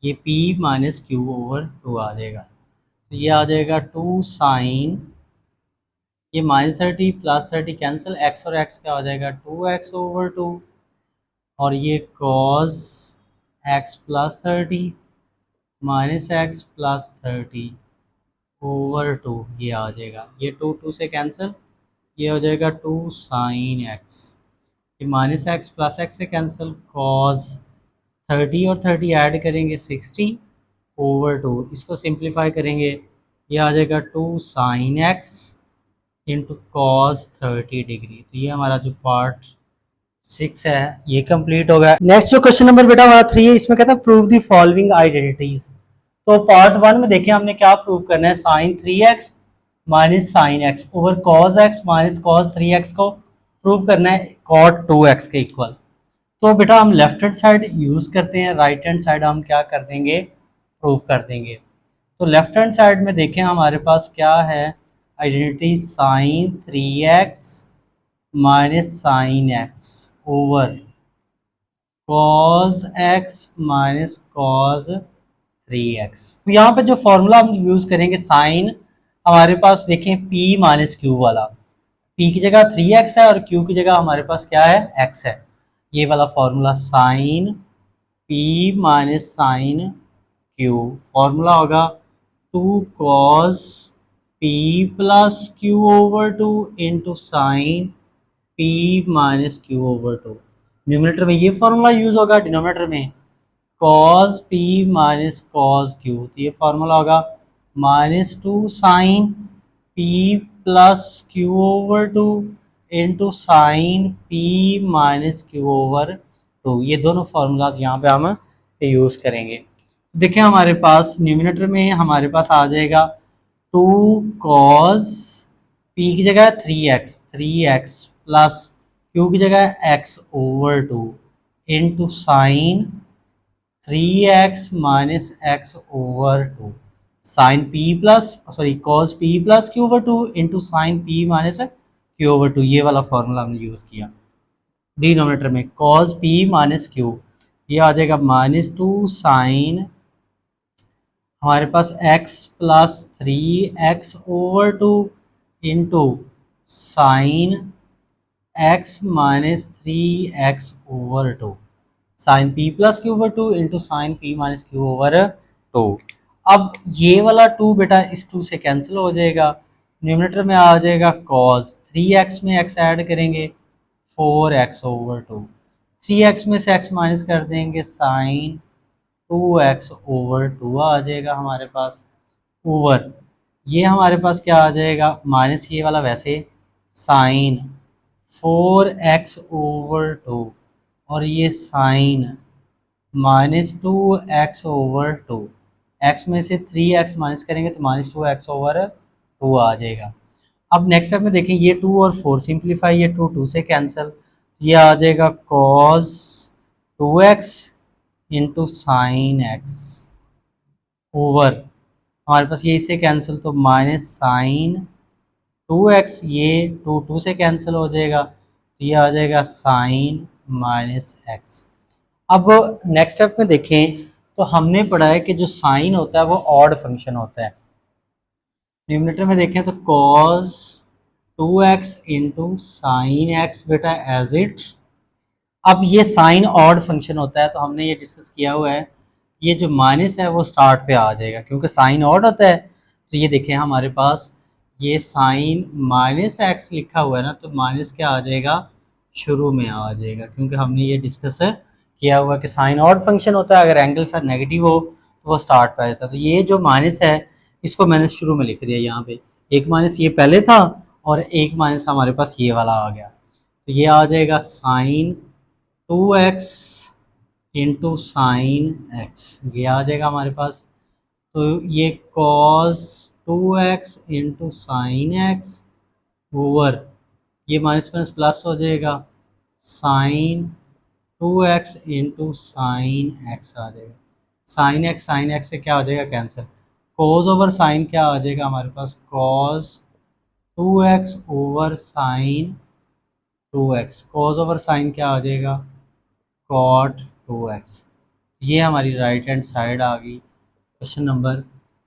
ये पी माइनस क्यू ओवर 2 आ जाएगा। तो ये आ जाएगा 2 साइन, ये माइनस 30 प्लस 30 कैंसिल, एक्स और एक्स क्या हो जाएगा 2x ओवर 2 और ये cos x plus 30 minus x plus 30 over 2, ये आ जाएगा, ये 2 से कैंसिल, ये हो जाएगा 2 साइन एक्स, ये माइनस एक्स प्लस एक्स से कैंसिल, कॉस 30 और 30 ऐड करेंगे 60 ओवर 2, इसको सिंप्लीफाई करेंगे, ये आ जाएगा 2 sine x into cos 30 degree. तो ये हमारा जो पार्ट 6 है ये कंप्लीट हो गया। नेक्स्ट जो क्वेश्चन नंबर बेटा हमारा 3 है, इसमें कहता है प्रूव द फॉलोइंग आइडेंटिटीज। तो पार्ट 1 में देखिए हमने क्या प्रूव करना है, sine 3x minus sine x over cos x minus cos 3x को प्रूव करना है कॉट 2x के इक्वल। तो बेटा हम लेफ्ट हैंड साइड यूज़ करते हैं, राइट हैंड साइड हम क्या कर देंगे प्रूव कर देंगे। तो लेफ्ट हैंड साइड में देखें हमारे पास क्या है identity, sine 3x minus sine x over cos x minus cos 3x। तो यहाँ पे जो फॉर्मूला हम यूज़ करेंगे साइन, हमारे पास देखें p माइनस क्यू वाला, p की जगह 3x है और q की जगह हमारे पास क्या है x है, ये वाला formula sine p minus sine q, formula होगा 2 cos p plus Q over 2 into sine p minus Q over 2। Numerator में ये फॉर्मूला यूज़ होगा, डिनोमिनेटर में cos p minus cos q, तो ये फॉर्मूला होगा -2 sine p plus Q over 2 into sine p minus Q over 2। ये दोनों फार्मूलाज यहाँ पे हम यूज़ करेंगे। देखिए हमारे पास न्यूमिनेटर में हमारे पास आ जाएगा 2 कॉस p की जगह 3x प्लस q की जगह x over 2 into sine 3x minus x over 2 sine p plus cos p plus Q over 2 into sine p minus Q over 2, ये वाला फॉर्मूला हमने यूज़ किया। डिनोमिनेटर में कॉस p माइनस क्यू, ये आ जाएगा -2 साइन हमारे पास x plus 3x over 2 into sine x minus 3x over 2 sine p plus Q over 2 into sine p minus Q over 2। अब ये वाला 2 बेटा इस 2 से कैंसिल हो जाएगा, न्यूमिनेटर में आ जाएगा कॉस 3x में x ऐड करेंगे 4x ओवर 2, 3x में से x माइनस कर देंगे साइन 2x ओवर 2 आ जाएगा हमारे पास, ओवर ये हमारे पास क्या आ जाएगा माइनस ये वाला वैसे साइन 4x ओवर 2 और ये साइन -2x ओवर 2, x में से 3x माइनस करेंगे तो -2x ओवर 2 आ जाएगा। अब नेक्स्ट स्टेप में देखें ये 2 और 4 सिंप्लीफाई, ये 2 से कैंसिल, ये आ जाएगा cos 2x into sine x over हमारे पास ये इससे कैंसिल तो माइनस साइन 2x, ये 2 से कैंसिल हो जाएगा, तो ये आ जाएगा साइन माइनस एक्स। अब नेक्स्ट स्टेप में देखें तो हमने पढ़ा है कि जो साइन होता है वो ऑड फंक्शन होता है। न्यूमरेटर में देखें तो cos 2x into sine x बेटा एज इट। अब ये साइन ऑड फंक्शन होता है तो हमने ये डिस्कस किया हुआ है, ये जो माइनस है वो स्टार्ट पे आ जाएगा क्योंकि साइन ऑड होता है। तो ये देखें हमारे पास ये साइन माइनस एक्स लिखा हुआ है ना, तो माइनस क्या आ जाएगा, शुरू में आ जाएगा, क्योंकि हमने ये डिस्कस किया हुआ कि साइन ऑड फंक्शन होता है, अगर एंगल सर नेगेटिव हो तो वो स्टार्ट पे आ जाता है। तो ये जो माइनस है इसको मैंने शुरू में लिख दिया यहाँ पे, एक माइनस ये पहले था और एक माइनस हमारे पास ये वाला आ गया, तो ये आ जाएगा sine 2x into sine x, ये आ जाएगा हमारे पास। तो ये cos 2x into sine x over, ये माइनस माइनस प्लस हो जाएगा, sine 2x into sine x आ जाएगा। साइन एक्स से क्या हो जाएगा, कैंसिल। कॉस ओवर साइन क्या आ जाएगा हमारे पास, cos 2x over sine 2x, cos over sine क्या आ जाएगा, कॉट 2x। ये हमारी राइट हैंड साइड आ गई। क्वेश्चन नंबर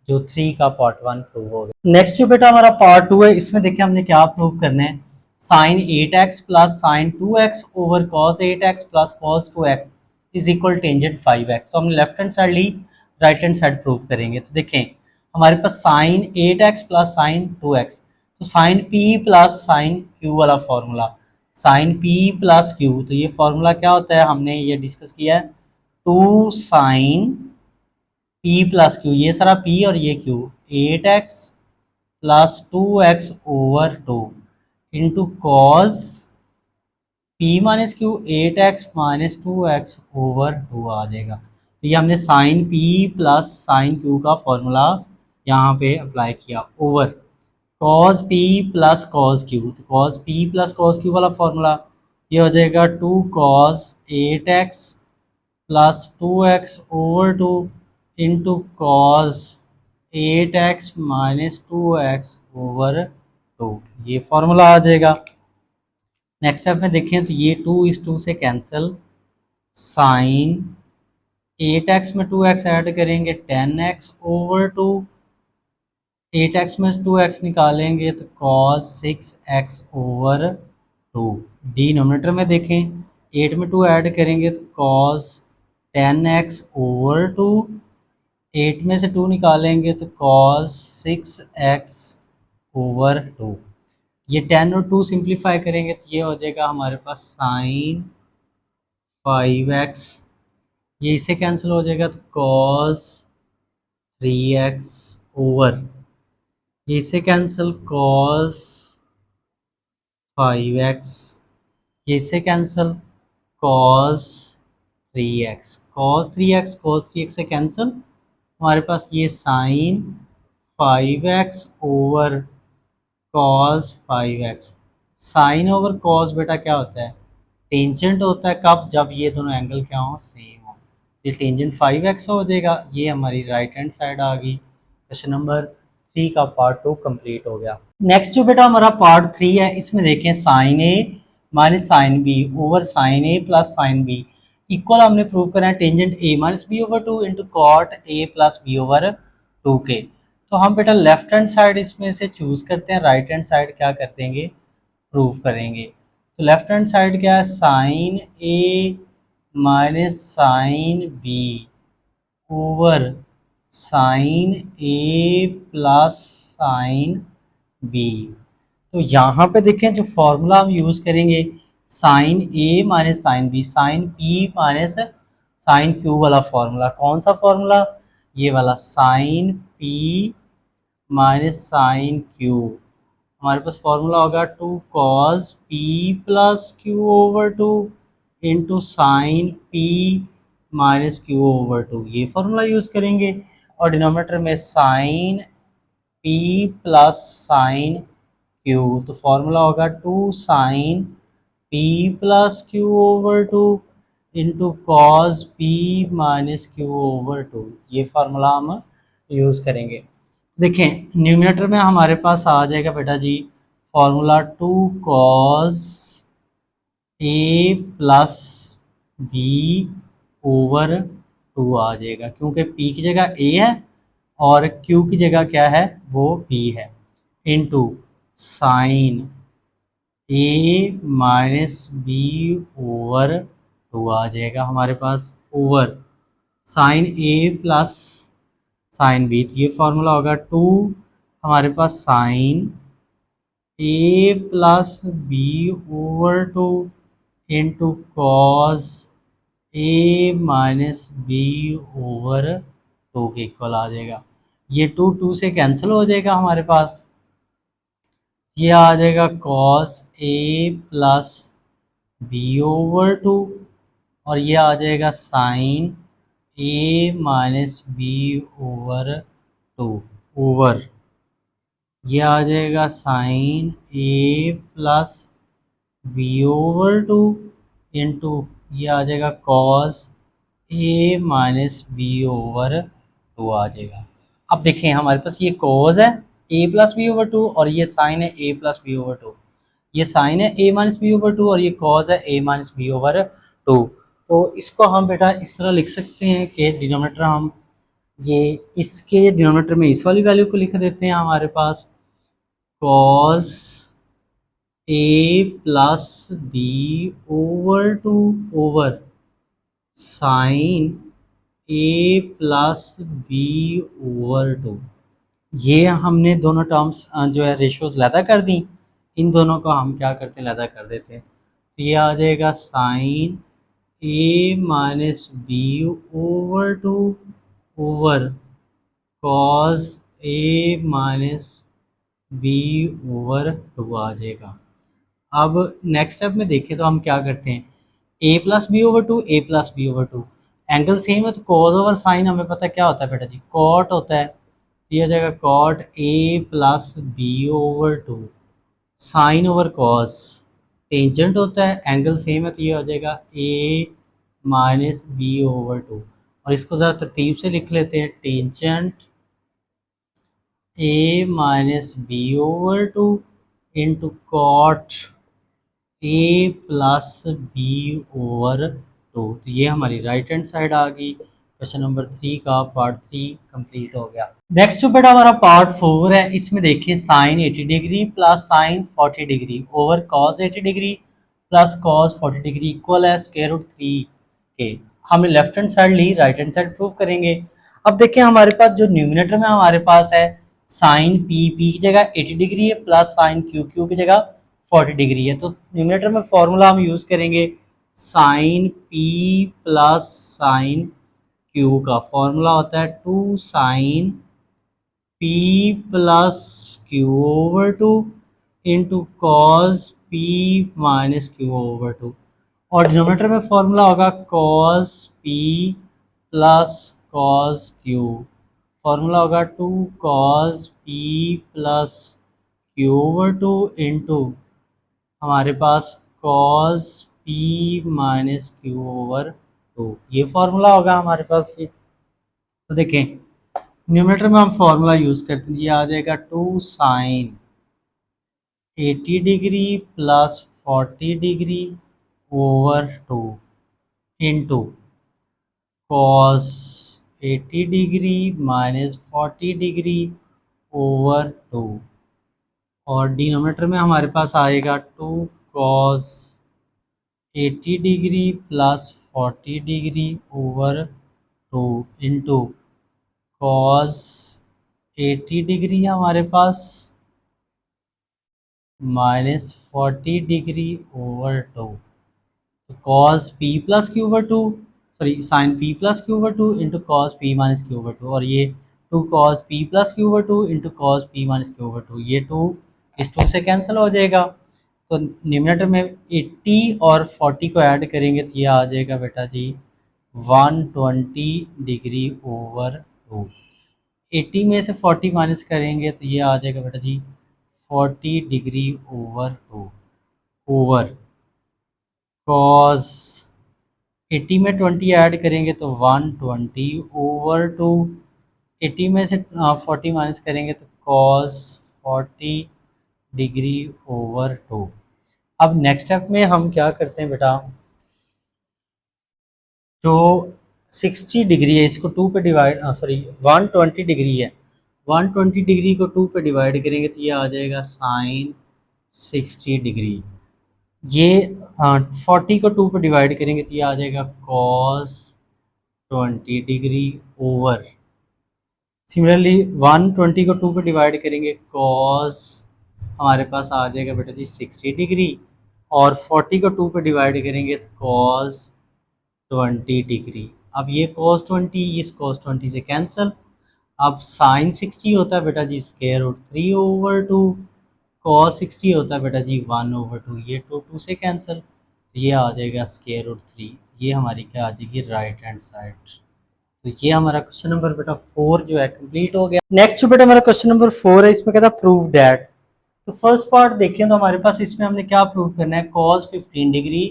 जो 3 का पार्ट 1 प्रूव हो गया। नेक्स्ट जो बेटा हमारा पार्ट 2 है, इसमें देखिए हमने क्या प्रूव करना है, sine 8x plus sine 2x over cos 8x plus cos 2x is equal tangent 5x। तो हमने लेफ्ट हैंड साइड ली, राइट हैंड साइड प्रूव करेंगे। तो देखें हमारे पास sign 8x plus sine 2x, तो sine p plus sine q वाला formula, sine p plus q, तो ये फॉर्मूला क्या होता है हमने ये डिस्कस किया है, 2 साइन p प्लस क्यू, ये सारा p और ये q, 8x plus 2x over 2 into cos p minus q 8x minus 2x over 2 आ जाएगा। तो ये हमने sine p plus sine q का फॉर्मूला यहाँ पे अप्लाई किया, over cos p plus cos q, तो cos p plus cos q वाला फॉर्मूला ये हो जाएगा 2 cos 8x plus 2x over 2 into cos 8x minus 2x over 2, ये फॉर्मूला आ जाएगा। नेक्स्ट स्टेप में देखें तो ये 2 इस 2 से कैंसिल, साइन 8x में 2x ऐड करेंगे 10x ओवर 2, 8x में 2x निकालेंगे तो cos 6x ओवर 2। डिनोमिनेटर में देखें 8 में 2 ऐड करेंगे तो cos 10x ओवर 2, 8 में से 2 निकालेंगे तो cos 6x ओवर 2। ये 10 और 2 सिंप्लीफाई करेंगे तो ये हो जाएगा हमारे पास साइन 5x, ये इससे कैंसिल हो जाएगा तो cos 3x ओवर, ये इससे कैंसिल cos 5x, ये इससे cancel cos 3x, cos 3x से कैंसिल, हमारे पास ये sine 5x over cos 5x। Sine over cos बेटा क्या होता है, टेंजेंट होता है, कब, जब ये दोनों एंगल क्या हो, सेम हो। ये टेंजेंट 5x हो जाएगा, ये हमारी राइट हैंड साइड आ गई। क्वेश्चन नंबर 3 का पार्ट 2 कंप्लीट हो गया। नेक्स्ट जो बेटा हमारा पार्ट 3 है, इसमें देखें sine A minus sine B over sine A plus sine B equal हमने प्रूव करना है tangent A minus B over 2 into cot A plus B over 2 के। तो हम बेटा लेफ्ट हैंड साइड इसमें से चूज करते हैं, राइट हैंड साइड क्या कर देंगे, प्रूव करेंगे। तो लेफ्ट हैंड साइड क्या है, sine A minus sine B over sine A plus sine B. तो यहाँ पे देखें जो फॉर्मूला हम यूज़ करेंगे, sine A minus sine B, sine P minus sine q वाला फॉर्मूला, कौन सा फॉर्मूला, ये वाला, sine P minus sine q. हमारे पास फॉर्मूला होगा 2 cos P plus Q over 2 into sine P minus Q over 2, ये फॉर्मूला यूज़ करेंगे। और डिनोमिनेटर में sine P plus sine Q, तो फॉर्मूला होगा 2 sine P plus Q over 2 into cos P minus Q over 2, ये फार्मूला हम यूज़ करेंगे। देखें न्यूमिनेटर में हमारे पास आ जाएगा बेटा जी फॉर्मूला 2 cos ए प्लस बी ओवर 2 आ जाएगा, क्योंकि पी की जगह ए है और क्यू की जगह क्या है, वो बी है, into sine A minus B over 2 आ जाएगा हमारे पास, over sine A plus sine B, तो ये फॉर्मूला होगा 2 हमारे पास sine A plus B over 2 into cos A minus B over 2 के इक्वल आ जाएगा। ये 2 से कैंसिल हो जाएगा हमारे पास, ये आ जाएगा cos A plus B over 2 और ये आ जाएगा sine A minus B over 2 over ये आ जाएगा sine A plus B over 2 into ये आ जाएगा cos A minus B over 2 आ जाएगा। अब देखें हमारे पास ये कॉस है ए प्लस बी ओवर 2 और ये साइन है ए प्लस बी ओवर 2, ये साइन है ए माइनस बी ओवर 2 और ये कॉस है ए माइनस बी ओवर 2। तो इसको हम बेटा इस तरह लिख सकते हैं कि डिनोमिनेटर हम ये इसके डिनोमिनेटर में इस वाली वैल्यू को लिख देते हैं हमारे पास cos A plus B over 2 over sine A plus B over 2। ये हमने दोनों टर्म्स जो है रेशियोज लैदा कर दी, इन दोनों को हम क्या करते हैं, लैदा कर देते हैं, तो ये आ जाएगा sine A minus B over 2 over cos A minus B over 2 आ जाएगा। अब नेक्स्ट स्टेप में देखें तो हम क्या करते हैं, A plus B over 2 A plus B over 2, angle same है तो कॉस ओवर साइन हमें पता है क्या होता है बेटा जी, कॉट होता है, ये आ जाएगा cot A plus B over 2 sine over cos, tangent होता है, एंगल सेम है तो ये हो जाएगा ए माइनस बी ओवर 2 और इसको ज़रा तरतीब से लिख लेते हैं, tangent A minus B over 2 into cot A plus B over 2। तो ये हमारी राइट हैंड साइड आ गई। क्वेश्चन नंबर 3 का पार्ट 3 कंप्लीट हो गया। नेक्स्ट जो बेटा हमारा पार्ट 4 है, इसमें देखिए sine 80 degree plus sine 40 degree over cos 80 degree plus cos 40 degree equal है स्क्वायर रूट 3 के। हमने लेफ्ट हैंड साइड ली, राइट हैंड साइड प्रूव करेंगे। अब देखिए हमारे पास जो न्यूमिनेटर में हमारे पास है साइन पी की जगह 80 डिग्री है प्लस साइन क्यू की जगह 40 डिग्री है, तो न्यूमिनेटर में फॉर्मूला हम यूज़ करेंगे sine P plus sine Q का। फॉर्मूला होता है 2 sine P plus Q over 2 into cos P minus Q over 2 और डिनोमिनेटर में फॉर्मूला होगा cos P plus cos Q. Formula होगा 2 cos P plus Q over 2 into हमारे पास cos P minus Q over 2, ये फॉर्मूला होगा हमारे पास ये। तो देखें न्यूमरेटर में हम फॉर्मूला यूज़ करते हैं, ये आ जाएगा 2 sine 80 degree plus 40 degree over 2 into cos 80 degree minus 40 degree over 2 और डिनोमिनेटर में हमारे पास आएगा 2 cos 80 degree plus 40 degree over 2 into cos 80 degree है हमारे पास माइनस 40 डिग्री ओवर 2, तो cos P plus Q over 2 sorry sine P plus Q over 2 into cos P minus Q over 2 और ये 2 cos P plus Q over 2 into cos P minus Q over 2, ये 2 इस 2 से कैंसिल हो जाएगा। तो न्यूमिनेटर में 80 और 40 को ऐड करेंगे तो ये आ जाएगा बेटा जी 120 डिग्री ओवर 2। 80 में से 40 माइनस करेंगे तो ये आ जाएगा बेटा जी 40 डिग्री ओवर 2 ओवर कॉस 80 में 20 ऐड करेंगे तो 120 ओवर 2, 80 में से 40 माइनस करेंगे तो कॉस 40 डिग्री ओवर 2। अब नेक्स्ट स्टेप में हम क्या करते हैं बेटा, जो 60 डिग्री है इसको 2 पे डिवाइड, सॉरी 120 डिग्री है, 120 डिग्री को 2 पे डिवाइड करेंगे तो ये आ जाएगा साइन 60 डिग्री। ये 40 को 2 पे डिवाइड करेंगे तो ये आ जाएगा कॉस 20 डिग्री ओवर, सिमिलरली 120 को 2 पे डिवाइड करेंगे कॉस हमारे पास आ जाएगा बेटा जी 60 डिग्री, और 40 को 2 पे डिवाइड करेंगे तो कॉस 20 डिग्री। अब ये कॉस 20 इस कॉस 20 से कैंसिल, अब साइन 60 होता है बेटा जी स्क्वायर रूट 3 ओवर 2, कॉस 60 होता है बेटा जी 1 ओवर 2, ये 2 से कैंसिल, तो ये आ जाएगा स्क्वायर रूट 3, ये हमारी क्या आ जाएगी राइट हैंड साइड। तो ये हमारा क्वेश्चन नंबर बेटा 4 जो है कंप्लीट हो गया। नेक्स्ट जो बेटा हमारा क्वेश्चन नंबर 4 है, इसमें कहता है प्रूव दैट। तो फर्स्ट पार्ट देखें तो हमारे पास इसमें हमने क्या प्रूव करना है, cos 15 degree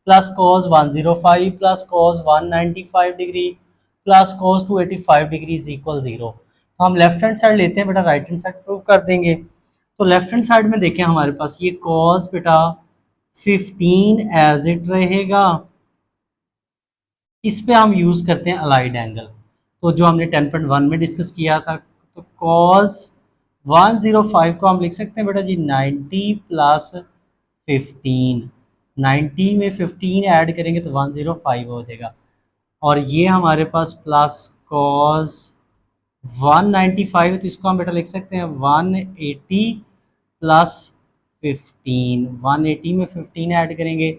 plus cos 105 plus cos 195 degree plus cos 285 degree is equal 0। तो हम लेफ्ट हैंड साइड लेते हैं बेटा, राइट हैंड साइड प्रूव कर देंगे। तो लेफ्ट हैंड साइड में देखें हमारे पास ये cos बेटा 15 एज इट रहेगा, इस पे हम यूज करते हैं अलाइड एंगल। तो जो हमने 10.1 में डिस्कस किया था, तो cos 105 को हम लिख सकते हैं बेटा जी 90 प्लस 15, 90 में 15 ऐड करेंगे तो 105 हो जाएगा, और ये हमारे पास प्लस cos 195 तो इसको हम बेटा लिख सकते हैं 180 प्लस 15, 180 में 15 ऐड करेंगे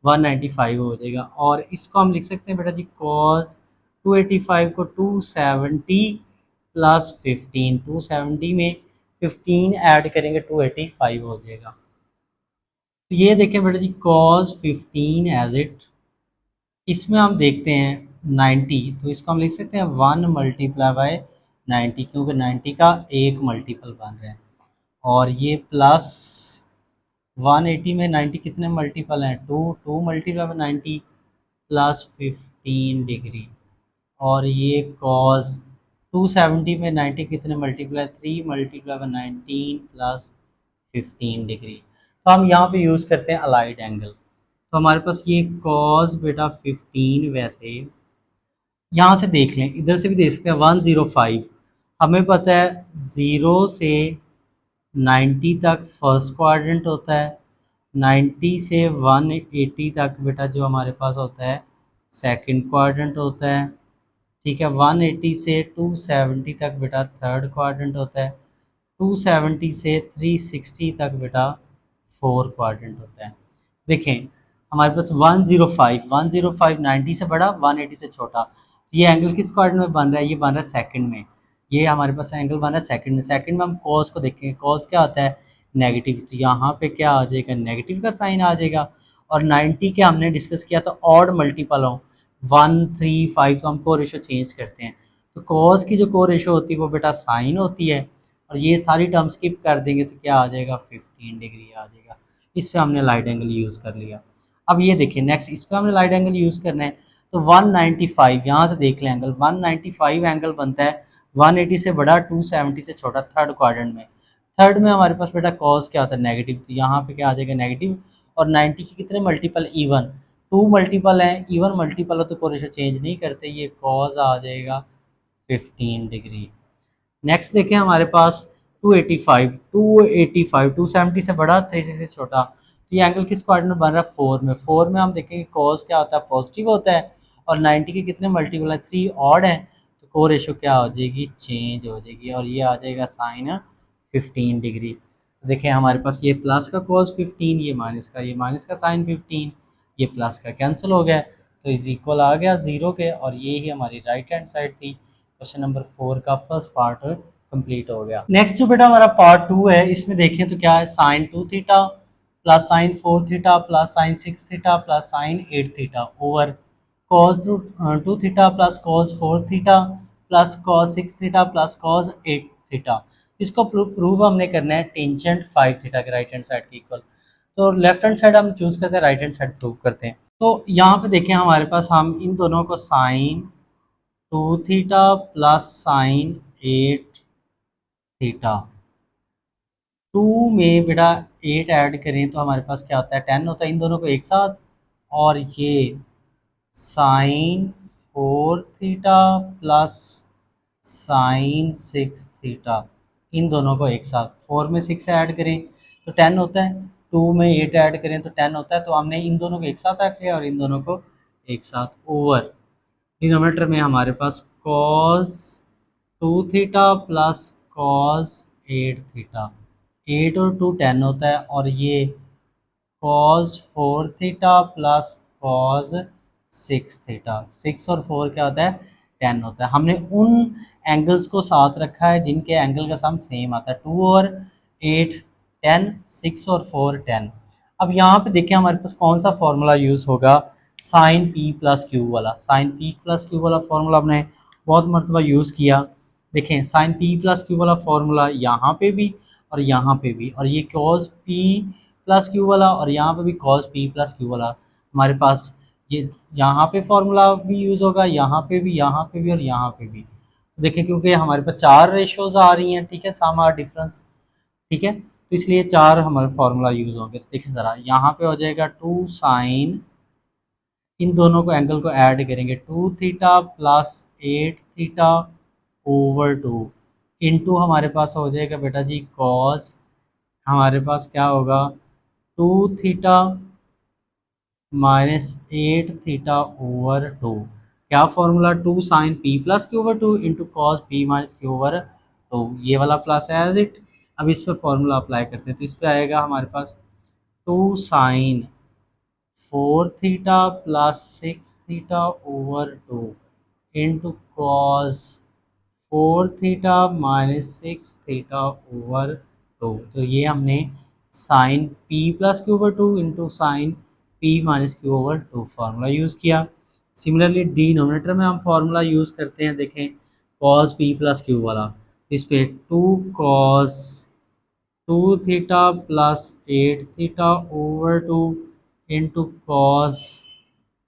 195 हो जाएगा, और इसको हम लिख सकते हैं बेटा जी cos 285 को 270 प्लस 15, 270 में 15 ऐड करेंगे 285 हो जाएगा। तो ये देखें बेटा जी cos 15 एज इट, इसमें हम देखते हैं 90, तो इसको हम लिख सकते हैं 1 मल्टीप्लाई बाय 90, क्योंकि 90 का एक मल्टीपल बन रहा है, और ये प्लस 180 में 90 कितने मल्टीपल हैं, 2, 2 मल्टीप्लाई बाय 90 प्लस 15 डिग्री, और ये कॉस 270 में 90 कितने multiply, 3 multiply by 19 plus 15 degree. तो हम यहाँ पे यूज़ करते हैं अलाइड एंगल। तो हमारे पास ये कॉस बेटा 15, वैसे यहाँ से देख लें, इधर से भी देख सकते हैं 105, हमें पता है 0 से 90 तक फर्स्ट क्वाड्रेंट होता है, 90 से 180 तक बेटा जो हमारे पास होता है सेकंड क्वाड्रेंट होता है, ठीक है। 180 से 270 तक बेटा थर्ड क्वाड्रेंट होता है, 270 से 360 तक बेटा फोर्थ क्वाड्रेंट होता है। देखें हमारे पास 105 90 से बड़ा 180 से छोटा, तो ये एंगल किस क्वाड्रेंट में बन रहा है, ये बन रहा है सेकंड में, ये हमारे पास एंगल बन रहा है सेकंड में। सेकंड में हम कॉस को देखेंगे, कॉस क्या होता है नेगेटिव, तो यहाँ पे क्या आ जाएगा नेगेटिव का साइन आ जाएगा, और 90 के हमने डिस्कस किया तो ऑड मल्टीपल हो 1 3 5, तो हम को रेशो चेंज करते हैं, तो कॉस की जो को रेशो होती है वो बेटा साइन होती है, और ये सारी टर्म स्किप कर देंगे तो क्या आ जाएगा 15 डिग्री आ जाएगा। इस पे हमने लाइट एंगल यूज़ कर लिया। अब ये देखिए नेक्स्ट इस पे हमने लाइट एंगल यूज़ करना है, तो 195 यहाँ से देख लें एंगल 195 एंगल बनता है 180 से बड़ा 270 से छोटा थर्ड क्वाड्रेंट में। थर्ड में हमारे पास बेटा कॉस क्या होता है नेगेटिव, तो यहाँ पे क्या आ जाएगा नेगेटिव, और 90 के कितने मल्टीपल इवन, 2 मल्टीपल हैं, इवन मल्टीपल हो तो कोरेशो चेंज नहीं करते, ये कॉस आ जाएगा 15 डिग्री। नेक्स्ट देखें हमारे पास 285 270 से बड़ा 360 से छोटा, तो ये एंगल किस क्वाड्रेंट में बन रहा है 4 में। 4 में हम देखेंगे कॉस क्या होता है पॉजिटिव होता है, और 90 के कितने मल्टीपल है 3 ऑड है, तो को रेशो क्या हो जाएगी चेंज हो जाएगी, और ये आ जाएगा साइन 15 डिग्री। तो देखें हमारे पास ये प्लस का कॉस 15, ये माइनस का साइन 15, ये प्लस का कैंसिल हो गया, तो इज इक्वल आ गया 0 के, और ये ही हमारी राइट हैंड साइड थी। क्वेश्चन नंबर 4 का फर्स्ट पार्ट कंप्लीट हो गया। नेक्स्ट जो बेटा हमारा पार्ट 2 है, इसमें देखें तो क्या है sine 2 theta plus sine 4 theta plus sine 6 theta plus sine 8 theta over cos 2 theta plus cos 4 theta plus cos 6 theta plus cos 8 theta. इसको प्रूव हमने करना है टेंजेंट 5 थीटा के राइट हैंड साइड के इक्वल। तो लेफ्ट हैंड साइड हम चूज करते हैं, राइट हैंड साइड प्रूव करते हैं। तो यहाँ पे देखें हमारे पास हम इन दोनों को sine 2 theta plus sine 8 theta टू में बेटा 8 ऐड करें तो हमारे पास क्या होता है, 10 होता है इन दोनों को एक साथ। और ये sine 4 theta plus sine 6 theta, इन दोनों को एक साथ, 4 में 6 ऐड करें तो 10 होता है, 2 में 8 ऐड करें तो 10 होता है। तो हमने इन दोनों को एक साथ रख लिया और इन दोनों को एक साथ, ओवर डिनोमिनेटर में हमारे पास cos 2 theta plus cos 8 theta, 8 और 2 10 होता है। और ये cos 4 theta plus cos 6 theta, 6 और 4 क्या होता है, 10 होता है। हमने उन एंगल्स को साथ रखा है जिनके एंगल का सम सेम आता है, 2 और 8 10, 6 और 4 10। अब यहाँ पे देखिए हमारे पास कौन सा फॉर्मूला यूज़ होगा, साइन पी प्लस क्यू वाला। साइन पी प्लस क्यू वाला फॉर्मूला हमने बहुत मरतबा यूज़ किया। देखें साइन पी प्लस क्यू वाला फॉर्मूला यहाँ पे भी और यहाँ पे भी, और ये कॉस पी प्लस क्यू वाला और यहाँ पे भी कॉस पी प्लस क्यू वाला हमारे पास, ये यहाँ पे फॉर्मूला भी यूज़ होगा, यहाँ पे भी, यहाँ पे भी और यहाँ पे भी। देखिए क्योंकि हमारे पास 4 रेशोज आ रही हैं, ठीक है, सम आर डिफरेंस, ठीक है, तो इसलिए 4 हमारे फार्मूला यूज़ होंगे। तो देखिए ज़रा यहाँ पे हो जाएगा 2 साइन, इन दोनों को एंगल को ऐड करेंगे, 2 theta plus 8 theta over 2 into हमारे पास हो जाएगा बेटा जी कॉस, हमारे पास क्या होगा 2 थीटा माइनस 8 थीटा ओवर 2। क्या formula, 2 sine P plus Q over 2 into cos P minus Q over 2, ये वाला प्लस है एज इट। अब इस पर फॉर्मूला अप्लाई करते हैं तो इस पर आएगा हमारे पास 2 sine 4 theta plus 6 theta over 2 into cos 4 theta minus 6 theta over 2। तो ये हमने sine P plus Q over 2 into sine P minus Q over 2 formula use किया। सिमिलरली डिनोमिनेटर में हम फार्मूला यूज़ करते हैं, देखें कॉस पी प्लस क्यू वाला, इस पे 2 cos 2 theta plus 8 theta over 2 into cos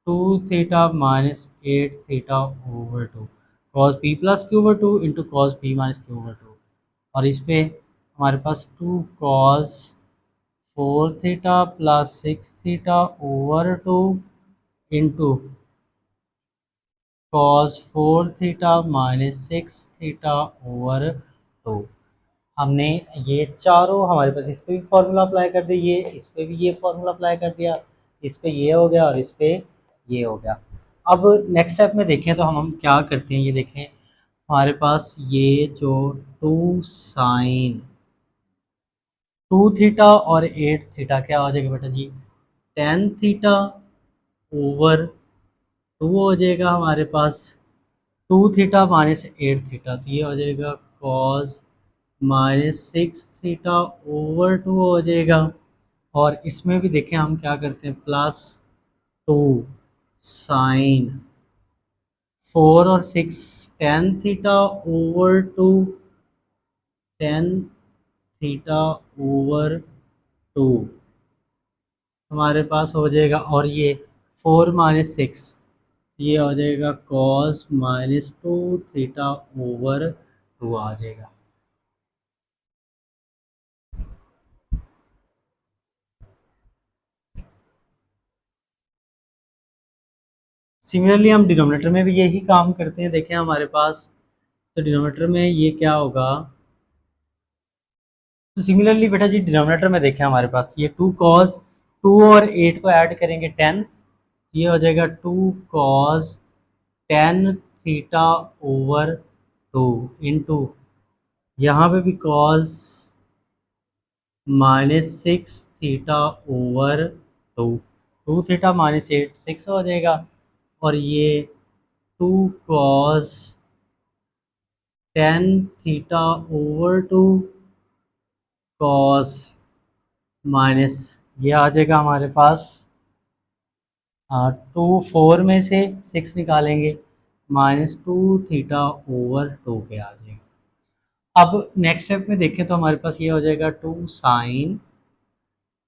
2 theta minus 8 theta over 2, cos P plus Q over 2 into cos P minus Q over 2। और इस पे हमारे पास 2 cos 4 theta plus 6 theta over 2 into cos 4 theta minus 6 theta over 2। हमने ये चारों हमारे पास, इस पे भी फॉर्मूला अप्लाई कर दिया, ये इस पे भी ये फॉर्मूला अप्लाई कर दिया, इस पे ये हो गया और इस पे ये हो गया। अब नेक्स्ट स्टेप में देखें तो हम क्या करते हैं, ये देखें हमारे पास ये जो 2 साइन 2 थीटा और 8 थीटा क्या हो जाएगा बेटा जी, 10 थीटा ओवर 2 हो जाएगा हमारे पास 2 थीटा माइनस 8 थीटा, तो ये हो जाएगा कॉस माइनस 6 थीटा ओवर 2 हो जाएगा। और इसमें भी देखें हम क्या करते हैं, प्लस 2 साइन 4 और 6 10 थीटा ओवर 2 10 थीटा ओवर 2 हमारे पास हो जाएगा। और ये 4 माइनस 6, ये हो जाएगा कॉस माइनस 2 थीटा ओवर 2 आ जाएगा। सिमिलरली हम डिनोमिनेटर में भी यही काम करते हैं, देखें हमारे पास, तो डिनोमिनेटर में ये क्या होगा, तो सिमिलरली बेटा जी डिनोमिनेटर में देखें हमारे पास ये 2 कॉस 2 और 8 को ऐड करेंगे 10, ये हो जाएगा 2 कॉस 10 थीटा ओवर 2 इंटू यहाँ पे भी cos minus 6 theta over 2, 2 theta minus 8 6 हो जाएगा। और ये 2 cos 10 theta over 2 cos minus, ये आ जाएगा हमारे पास 2 4 में से 6 निकालेंगे, माइनस 2 थीटा ओवर 2 के आ जाएगा। अब नेक्स्ट स्टेप में देखें तो हमारे पास ये हो जाएगा 2 साइन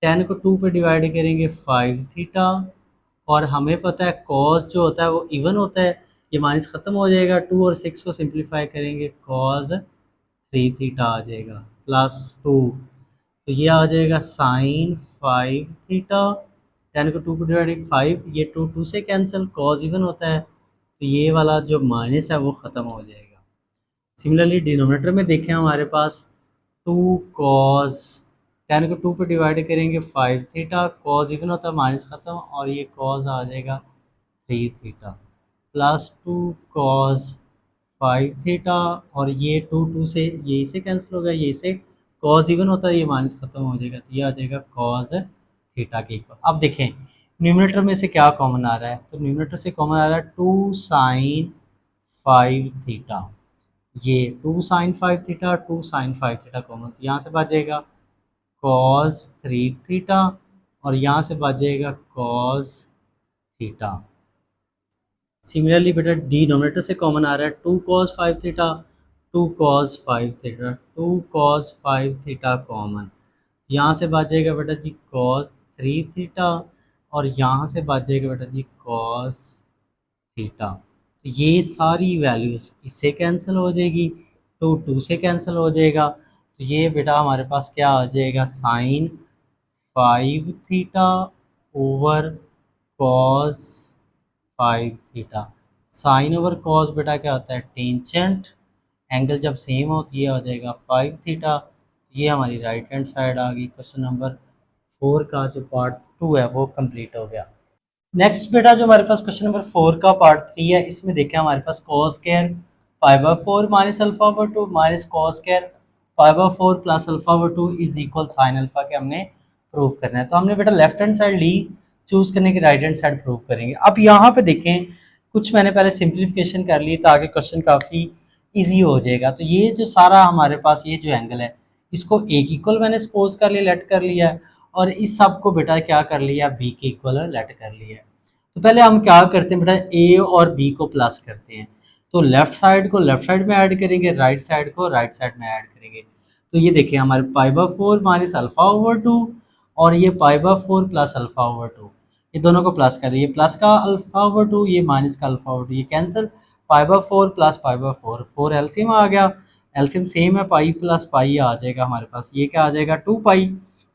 10 को 2 पे डिवाइड करेंगे 5 थीटा, और हमें पता है कॉस जो होता है वो इवन होता है, ये माइनस ख़त्म हो जाएगा, 2 और 6 को सिंप्लीफाई करेंगे कॉस 3 थीटा आ जाएगा प्लस 2 तो ये आ जाएगा साइन 5 थीटा, 10 को 2 को डिवाइडेड 5, ये 2 2 से कैंसिल, कॉज इवन होता है तो ये वाला जो माइनस है वो ख़त्म हो जाएगा। सिमिलरली डिनोमिनेटर में देखें हमारे पास 2 कॉज, 10 को 2 पे डिवाइड करेंगे 5 थीटा, कॉज इवन होता है माइनस ख़त्म, और ये कॉज आ जाएगा 3 थीटा, प्लस 2 कॉज 5 थीटा, और ये 2 2 से यही से कैंसिल हो गया, यही से कॉज इवन होता है ये माइनस खत्म हो जाएगा, तो ये आ जाएगा कॉज थीटा के इक्वल। अब देखें न्यूमरेटर में से क्या कॉमन आ रहा है, तो न्यूमरेटर से कॉमन आ रहा है 2 साइन 5 थीटा, ये 2 sine 5 theta, 2 sine 5 theta common, तो यहाँ से बचेगा कॉज 3 थीटा, और यहाँ से बचेगा कॉज थीटा। सिमिलरली बेटा डिनोमिनेटर से कॉमन आ रहा है 2 cos 5 theta, 2 cos 5 theta, 2 cos 5 theta common, यहाँ से बचेगा बेटा जी cos 3 थीटा, और यहाँ से बचेगा बेटा जी cos थीटा। तो ये सारी वैल्यूज़ इससे कैंसिल हो जाएगी, 2 2 से कैंसिल हो जाएगा, तो ये बेटा हमारे पास क्या आ जाएगा sine 5 theta over cos 5 theta. Sine over cos बेटा क्या होता है टेंजेंट, एंगल जब सेम होती है हो जाएगा 5 थीटा। ये हमारी राइट हैंड साइड आ गई। क्वेश्चन नंबर 4 का जो पार्ट 2 है वो कंप्लीट हो गया। नेक्स्ट बेटा जो हमारे पास क्वेश्चन नंबर 4 का पार्ट 3 है, इसमें देखें हमारे पास cos square pi by 4 minus alpha over 2 minus cos square pi by 4 plus alpha over 2 is equal sine alpha के हमने प्रूव करना है। तो हमने बेटा लेफ्ट हैंड साइड ली, चूज करने की राइट हैंड साइड प्रूव करेंगे। अब यहाँ पे देखें कुछ मैंने पहले सिंप्लीफिकेशन कर ली ताकि क्वेश्चन काफ़ी ईजी हो जाएगा। तो ये जो सारा हमारे पास ये जो एंगल है इसको एक इक्वल मैंने सपोज कर लिया, लेट कर लिया है, और इस सब को बेटा क्या कर लिया बी के इक्वल लेट कर लिया है। तो पहले हम क्या करते हैं बेटा ए और बी को प्लस करते हैं, तो लेफ्ट साइड को लेफ्ट साइड में ऐड करेंगे, राइट साइड को राइट साइड में ऐड करेंगे। तो ये देखिए हमारे पाई बाय 4 माइनस अल्फा ओवर 2 और ये पाई बाय 4 प्लस अल्फा ओवर 2, ये दोनों को प्लस कर दिए, प्लस का अल्फा ओवर 2 ये माइनस का अल्फा ओवर 2 ये cancel, pi by 4 plus pi by 4 4 LCM आ गया, एलसीएम सेम है पाई प्लस पाई आ जाएगा हमारे पास, ये क्या आ जाएगा 2 पाई,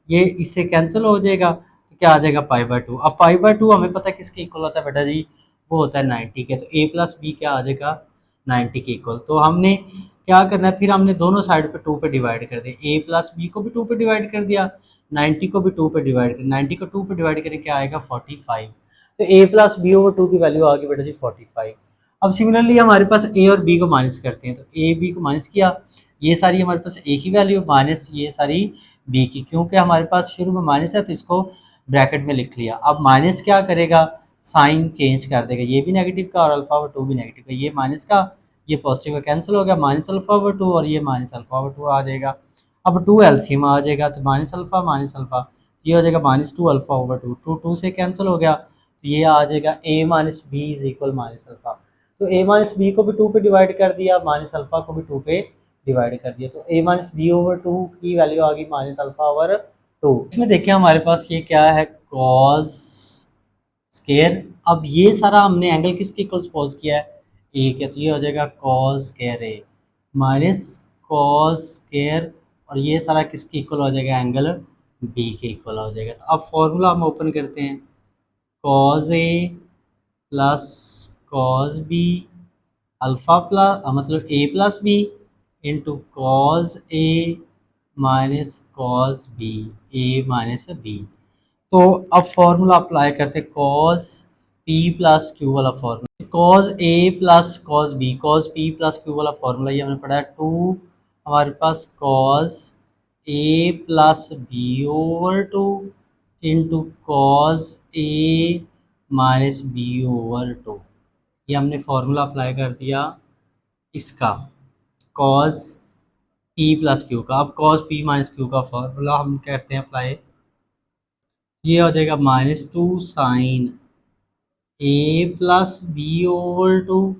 ये इससे कैंसिल हो जाएगा, तो क्या आ जाएगा पाई बाय 2। अब पाई बाय 2 हमें पता है किसके इक्वल होता है बेटा जी, वो होता है 90 के, तो ए प्लस बी क्या आ जाएगा 90 के इक्वल। तो हमने क्या करना है फिर हमने दोनों साइड पे 2 पे डिवाइड कर दिया, ए प्लस बी को भी 2 पे डिवाइड कर दिया, 90 को भी 2 पे डिवाइड कर, 90 को 2 पे डिवाइड करें क्या आएगा 45, तो ए प्लस बी ओवर 2 की वैल्यू आ गई बेटा जी 45। अब सिमिलरली हमारे पास ए और बी को माइनस करते हैं, तो ए बी को माइनस किया, ये सारी हमारे पास ए की वैल्यू माइनस ये सारी बी की, क्योंकि हमारे पास शुरू में माइनस है तो इसको ब्रैकेट में लिख लिया। अब माइनस क्या करेगा साइन चेंज कर देगा, ये भी नेगेटिव का और अल्फा ओवर 2 भी नेगेटिव का, ये माइनस का ये पॉजिटिव का कैंसिल हो गया, माइनस अल्फा ओवर 2 और ये माइनस अल्फा ओवर 2 आ जाएगा। अब 2 एलसीएम आ जाएगा, तो माइनस अल्फा ये हो जाएगा माइनस 2 अल्फा ओवर 2, 2 2 से कैंसिल हो गया, तो ये आ जाएगा A minus B is equal minus alpha. तो ए माइनस बी को भी 2 पे डिवाइड कर दिया, माइनस अल्फा को भी 2 पे डिवाइड कर दिया, तो ए माइनस बी ओवर 2 की वैल्यू आ गई माइनस अल्फा ओवर 2। इसमें देखिए हमारे पास ये क्या है कॉस स्केयर, अब ये सारा हमने एंगल किसके इक्वल सपोज किया है ए के, तो ये हो जाएगा कॉस स्केयर ए माइनस कॉस स्केयर, और ये सारा किसके इक्वल हो जाएगा एंगल बी के इक्वल हो जाएगा। तो अब फॉर्मूला हम ओपन करते हैं, cos A plus cos B alpha plus मतलब A plus B into cos A minus cos B A minus B. तो अब फॉर्मूला अप्लाई करते कॉस पी प्लस क्यू वाला formula, cos A plus cos B cos P plus Q वाला फॉर्मूला ये हमने पढ़ा है, टू हमारे पास cos A plus B over 2 into cos A minus B over 2, ये हमने फॉर्मूला अप्लाई कर दिया इसका कॉस पी प्लस क्यू का। अब कॉस पी माइनस क्यू का फॉर्मूला हम करते हैं अप्लाई, ये हो जाएगा minus 2 sign A plus B over 2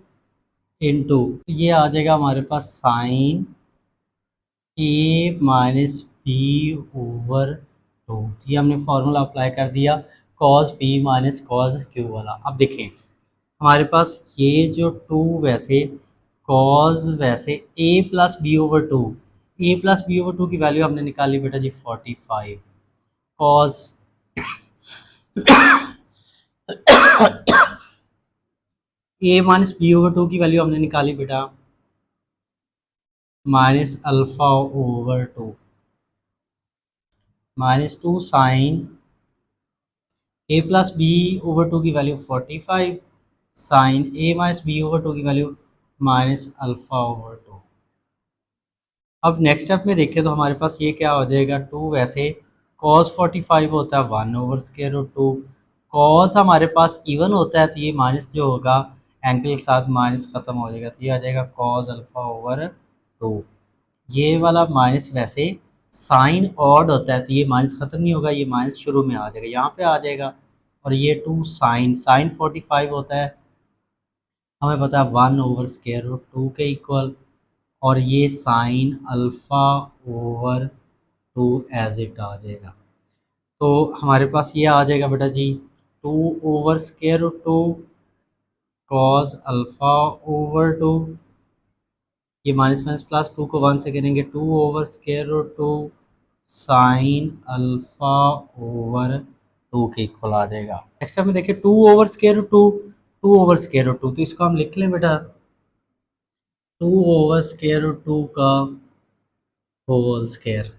into ये आ जाएगा हमारे पास sine A minus B over 2, ये हमने फॉर्मूला अप्लाई कर दिया cos P minus cos Q वाला। अब देखें हमारे पास ये जो 2 वैसे कॉस वैसे A plus B over 2 A plus B over two की वैल्यू हमने निकाली बेटा जी 45 cos A minus B over two की वैल्यू हमने निकाली बेटा minus alpha over two minus two sine A plus B over two की value 45 sine A minus B over two की value minus alpha over two. अब नेक्स्ट स्टेप में देखें तो हमारे पास ये क्या हो जाएगा, टू वैसे कॉस 45 होता है 1/√2, कॉस हमारे पास इवन होता है तो ये माइनस जो होगा एंगल के साथ माइनस ख़त्म हो जाएगा, तो ये आ जाएगा कॉस अल्फा ओवर टू। ये वाला माइनस वैसे साइन ऑड होता है तो ये माइनस ख़त्म नहीं होगा, ये माइनस शुरू में आ जाएगा, यहाँ पे आ जाएगा। और ये टू साइन साइन 45 होता है, हमें पता है 1/√2 के इक्वल, और ये sine alpha over two as it आ जाएगा। तो हमारे पास ये आ जाएगा बेटा जी 2/√2 कॉस अल्फ़ा ओवर टू, ये माइनस माइनस प्लस टू को वन से करेंगे 2/√2 साइन अल्फ़ा ओवर टू के इक्वल आ जाएगा। नेक्स्ट में देखिए 2/√2 तो इसको हम लिख लें बेटा 2/√2 का होल स्केयर,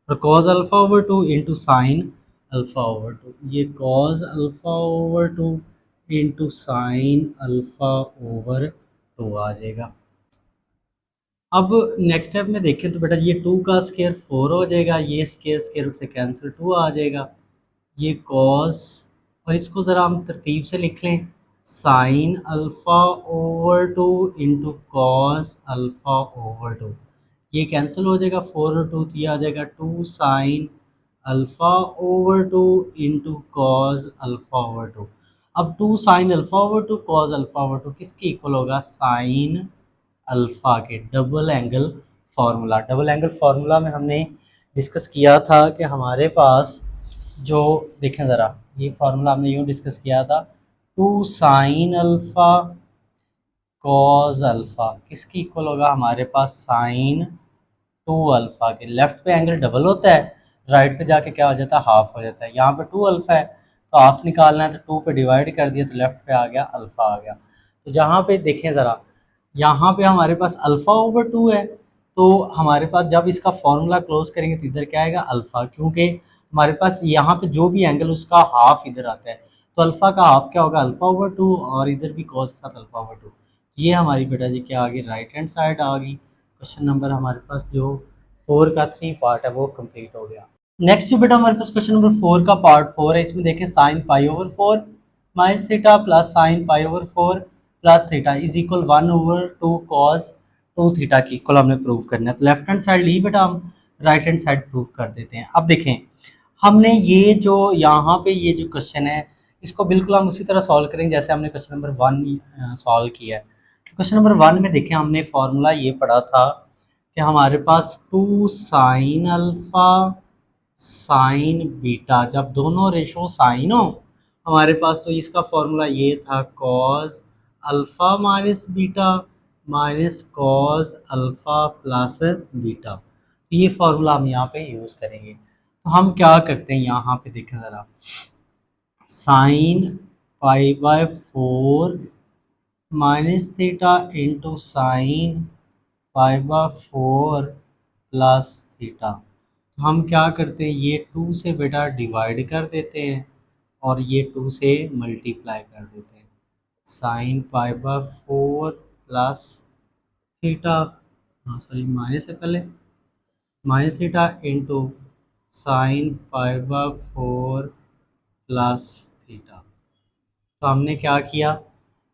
और cos alpha over two into sine alpha over two, ये cos alpha over two into sine alpha over two आ जाएगा। अब नेक्स्ट स्टेप में देखें तो बेटा ये 2 का स्केयर 4 हो जाएगा, ये स्केयर स्केयर रूट से कैंसिल 2 आ जाएगा, ये कॉस, और इसको ज़रा हम तरतीब से लिख लें sine alpha over two into cos alpha over two, ये कैंसिल हो जाएगा 4 और 2, तो ये आ जाएगा 2 sine alpha over two into cos alpha over two. अब 2 sine alpha over two cos alpha over two किसके इक्वल होगा, साइन अल्फ़ा के double angle formula. Double angle formula में हमने डिस्कस किया था कि हमारे पास जो देखें ज़रा, ये फार्मूला हमने यूँ डिस्कस किया था 2 साइन अल्फ़ा कॉस अल्फ़ा किसकी इक्वल होगा हमारे पास साइन 2 अल्फ़ा के। लेफ्ट पे एंगल डबल होता है, राइट पे जाके क्या हो जाता है, हाफ हो जाता है। यहाँ पे 2 अल्फ़ा है तो हाफ निकालना है, तो 2 पे डिवाइड कर दिया तो लेफ्ट पे आ गया अल्फ़ा आ गया। तो जहाँ पे देखें ज़रा, यहाँ पे हमारे पास अल्फ़ा ओवर 2 है, तो हमारे पास जब इसका फॉर्मूला क्लोज करेंगे तो इधर क्या आएगा अल्फ़ा, क्योंकि हमारे पास यहाँ पे जो भी एंगल उसका हाफ इधर आता है, तो अल्फ़ा का हाफ क्या होगा अल्फ़ा ओवर 2, और इधर भी कॉस के साथ अल्फ़ा ओवर 2। ये हमारी बेटा जी क्या आ गई, राइट हैंड साइड आ गई। क्वेश्चन नंबर हमारे पास जो 4 का 3 पार्ट है वो कंप्लीट हो गया। नेक्स्ट जो बेटा हमारे पास क्वेश्चन नंबर 4 का पार्ट 4 है, इसमें देखें sine pi over 4 minus theta plus sine pi over 4 plus theta is equal 1/2 cos 2 theta की इक्वल हमने प्रूव करना है। तो लेफ्ट हैंड साइड ली बेटा, हम राइट हैंड साइड प्रूव कर देते हैं। अब देखें हमने ये जो यहाँ पे ये जो क्वेश्चन है इसको बिल्कुल हम उसी तरह सॉल्व करेंगे जैसे हमने क्वेश्चन नंबर 1 सॉल्व किया है। तो क्वेश्चन नंबर 1 में देखें हमने फॉर्मूला ये पढ़ा था कि हमारे पास 2 साइन अल्फ़ा साइन बीटा, जब दोनों रेशो साइन हो हमारे पास, तो इसका फॉर्मूला ये था cos alpha minus beta minus cos alpha plus beta. तो ये फार्मूला हम यहाँ पे यूज़ करेंगे। तो हम क्या करते हैं यहाँ पे देखें ज़रा, sine pi by 4 minus theta into sine pi by 4 plus theta. तो हम क्या करते हैं, ये 2 से बेटा डिवाइड कर देते हैं और ये 2 से मल्टीप्लाई कर देते हैं। Sine pi by 4 plus theta, हाँ सॉरी माइनस है पहले, minus theta into sine pi by 4 plus theta. तो हमने क्या किया,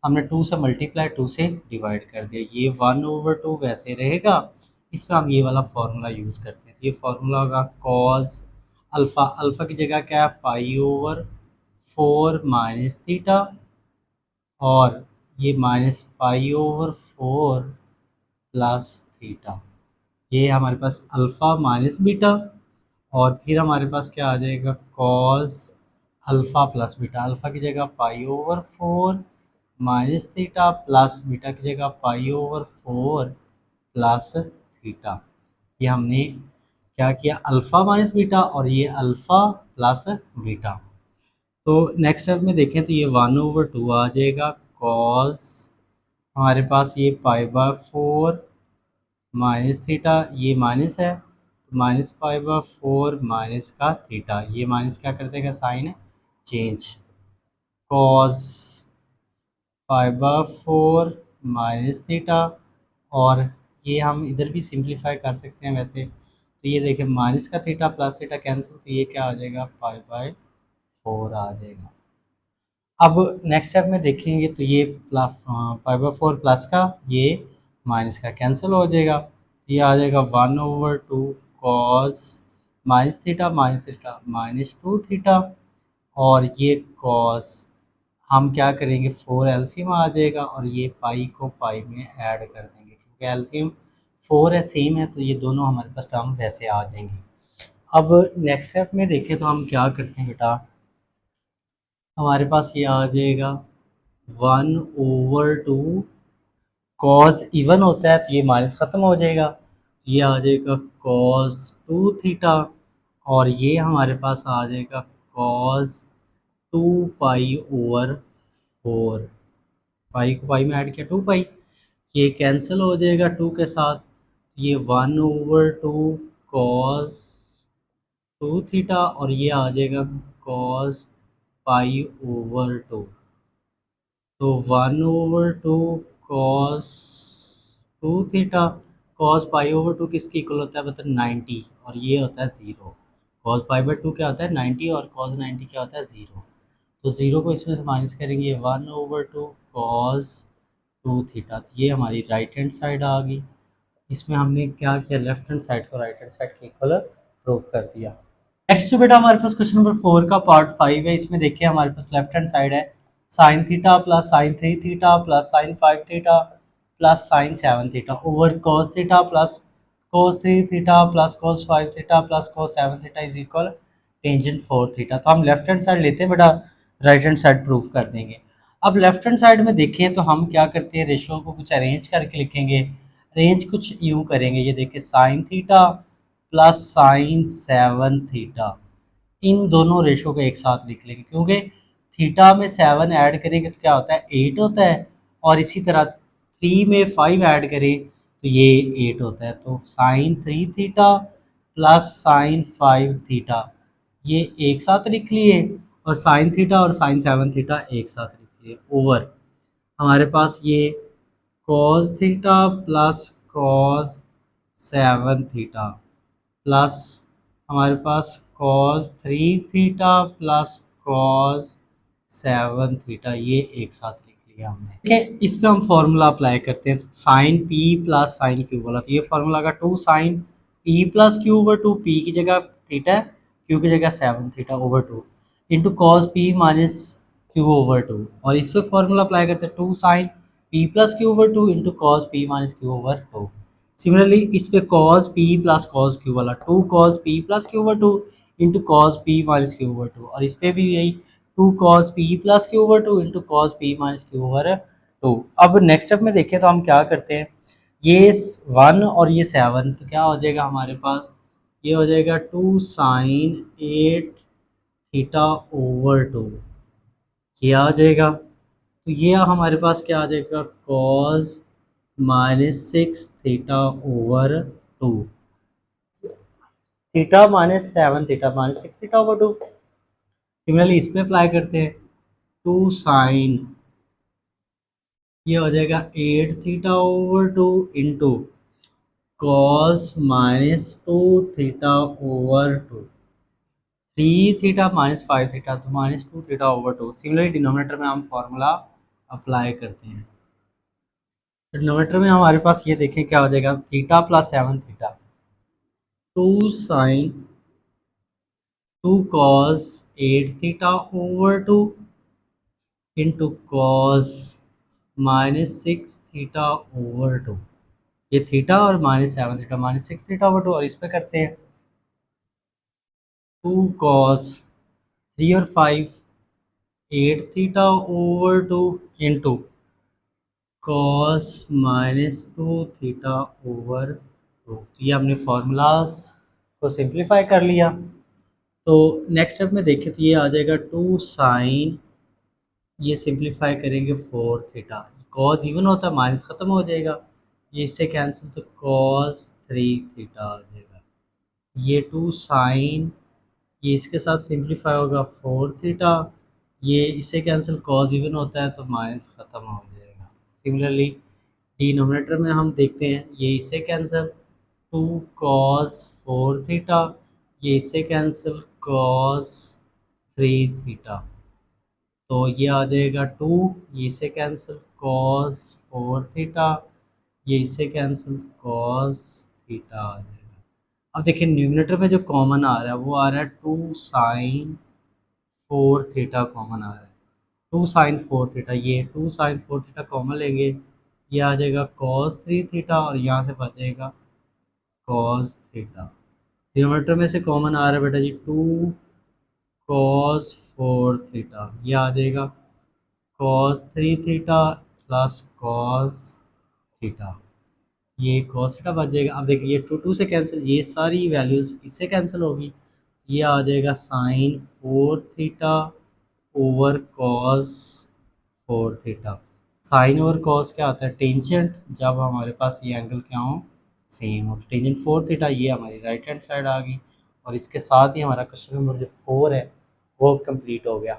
हमने 2 से मल्टीप्लाई 2 से डिवाइड कर दिया, ये 1/2 वैसे रहेगा, इस पर हम ये वाला फार्मूला यूज़ करते हैं। तो ये फार्मूला होगा कॉस अल्फ़ा, अल्फ़ा की जगह क्या है पाई ओवर 4 माइनस थीटा, और ये minus pi over 4 plus theta, ये हमारे पास अल्फ़ा माइनस बीटा, और फिर हमारे पास क्या आ जाएगा cos alpha plus beta, alpha की जगह pi over 4 minus theta plus beta की जगह पाई ओवर 4 प्लस थीटा। ये हमने क्या किया, अल्फ़ा माइनस बीटा और ये अल्फ़ा प्लस बीटा। तो नेक्स्ट स्टेप में देखें तो ये 1/2 आ जाएगा कॉस, हमारे पास ये पाई/4 माइनस थीटा, ये माइनस है तो -पाई/4 माइनस का थीटा, ये माइनस क्या कर देगा, साइन चेंज, कॉस पाई/4 माइनस थीटा, और ये हम इधर भी सिंप्लीफाई कर सकते हैं वैसे, तो ये देखिए माइनस का थीटा प्लस थीटा कैंसिल, तो ये क्या आ जाएगा, पाई/4 आ जाएगा। अब नेक्स्ट स्टेप में देखेंगे तो ये प्लस पाई/4 प्लस का ये माइनस का कैंसिल हो जाएगा, तो ये आ जाएगा 1/2 कॉस माइनस थीटा -2 थीटा, और ये कॉस हम क्या करेंगे, 4 एलसीएम आ जाएगा और ये पाई को पाई में ऐड कर देंगे क्योंकि एलसीएम 4 है, सेम है, तो ये दोनों हमारे पास टर्म वैसे आ जाएंगे। अब नेक्स्ट स्टेप में देखें तो हम क्या करते हैं बेटा, हमारे पास ये आ जाएगा 1/2, कॉस इवन होता है तो ये माइनस ख़त्म हो जाएगा, तो ये आ जाएगा कॉस 2 थीटा, और ये हमारे पास आ जाएगा कॉस 2 पाई/4, पाई को पाई में ऐड किया 2 पाई, ये कैंसिल हो जाएगा 2 के साथ, ये 1/2 कॉस 2 थीटा, और ये आ जाएगा कॉस पाई/2, तो 1/2 कॉस 2 थीटा, कॉस पाई/2 किसके इक्वल होता है बता, 90, और ये होता है 0, कॉस पाई/2 क्या होता है 90 और कॉस 90 क्या होता है 0, तो 0 को इसमें से माइनस करेंगे, 1/2 कॉस 2 थीटा, तो ये हमारी राइट हैंड साइड आ गई। इसमें हमने क्या किया, लेफ्ट हैंड साइड को राइट हैंड साइड के इक्वल प्रूव कर दिया। नेक्स्ट जो बेटा हमारे पास क्वेश्चन नंबर 4 का पार्ट 5 है, इसमें देखिए हमारे पास लेफ्ट हैंड साइड है sign theta plus sine 3 theta plus sine 5 theta plus sine 7 theta over cos theta plus cos 3 theta plus cos 5 theta plus cos 7 theta is equal tangent 4 theta. तो हम लेफ्ट हैंड साइड लेते हैं बेटा, राइट हैंड साइड प्रूव कर देंगे। अब लेफ्ट हैंड साइड में देखें तो हम क्या करते हैं, रेशो को कुछ अरेंज करके लिखेंगे, रेंज कुछ यूँ करेंगे, ये देखिए sine theta plus sine 7 theta, इन दोनों रेशो को एक साथ लिख लेंगे क्योंकि थीटा में 7 ऐड करेंगे तो क्या होता है 8 होता है, और इसी तरह 3 में 5 ऐड करें तो ये 8 होता है, तो sine 3 theta plus sine 5 theta ये एक साथ लिख लिए, और साइन थीटा और साइन 7 थीटा एक साथ लिख लिए, ओवर हमारे पास ये cos theta plus cos 7 theta plus हमारे पास cos 3 theta plus cos 7 theta, ये एक साथ लिख लिया हमने। ठीक है, इस पे हम फॉर्मूला अप्लाई करते हैं, तो sine P plus sine q वाला, तो ये फॉर्मूला का 2 sine P plus Q over 2, p की जगह थीटा, क्यू की जगह 7 theta over 2 into cos P minus Q over 2, और इस पे फॉर्मूला अप्लाई करते हैं 2 sine P plus Q over 2 into cos P minus Q over 2। Similarly इस पे cos p plus cos q वाला 2 cos p plus Q over 2 into cos P minus Q over 2, और इस पे भी यही 2 cos p plus Q over 2 into cos P minus Q over 2। अब नेक्स्ट स्टेप में देखें तो हम क्या करते हैं, ये 1 और ये 7 तो क्या हो जाएगा हमारे पास, ये हो जाएगा 2 साइन 8 थीटा ओवर 2, ये आ जाएगा, तो ये हमारे पास क्या आ जाएगा cos -6 theta over 2, theta -7 theta -6 theta over 2। Similarly इस पे अप्लाई करते हैं 2 साइन, ये हो जाएगा 8 theta over 2 into cos -2 theta over 2, 3 theta -5 theta, तो -2 थीटा ओवर 2। सिमिलरली डिनोमिनेटर में हम फॉर्मूला अप्लाई करते हैं, डिनोमिनेटर में हमारे पास ये देखें क्या हो जाएगा, theta plus 7 theta 2 sine 2 cos 8 theta over 2 into cos -6 theta over 2, ये थीटा और -7 थीटा -6 थीटा ओवर 2, और इस पे करते हैं 2 cos 3 और 5 8 theta over 2 into cos -2 theta over तो ये हमने फार्मूलाज को सिंप्लीफाई कर लिया। तो नेक्स्ट स्टेप में देखें तो ये आ जाएगा 2 साइन, ये सिंप्लीफाई करेंगे 4 थीटा, कॉस इवन होता है माइनस ख़त्म हो जाएगा, ये इससे कैंसिल, तो कॉस 3 थीटा आ जाएगा। ये 2 साइन, ये इसके साथ सिंप्लीफाई होगा 4 थीटा, ये इससे कैंसिल, कॉस इवन होता है तो माइनस ख़त्म हो जाएगा। सिमिलरली डिनोमिनेटर में हम देखते हैं, ये इससे कैंसिल 2 cos 4 थीटा, ये इससे कैंसिल कॉस 3 थीटा, तो ये आ जाएगा 2, ये इससे कैंसिल कॉस 4 थीटा, ये इससे कैंसिल कॉस थीटा आ जाएगा। अब देखिए न्यूमिनेटर में जो कॉमन आ रहा है वो आ रहा है 2 sin 4 थीटा कॉमन आ रहा है। 2 sin 4 थीटा, ये 2 sin 4 थीटा कॉमन लेंगे, ये आ जाएगा कॉस 3 थीटा और यहाँ से बचेगा कॉस थीटा। डिनोमिनेटर में से कॉमन आ रहा है बेटा जी 2 cos 4 थीटा, ये आ जाएगा cos 3 theta plus cos theta, ये कॉस थीटा बच जाएगा। अब देखिए ये 2 से कैंसिल, ये सारी वैल्यूज़ इससे कैंसिल होगी, ये आ जाएगा sin 4 theta over cos 4 theta. Sine और कॉस क्या होता है, टेंजेंट, जब हमारे पास ये एंगल क्या हो, सेम हो। टेंजेंट 4 थीटा, ये हमारी राइट हैंड साइड आ गई, और इसके साथ ही हमारा क्वेश्चन नंबर जो 4 है वो कंप्लीट हो गया।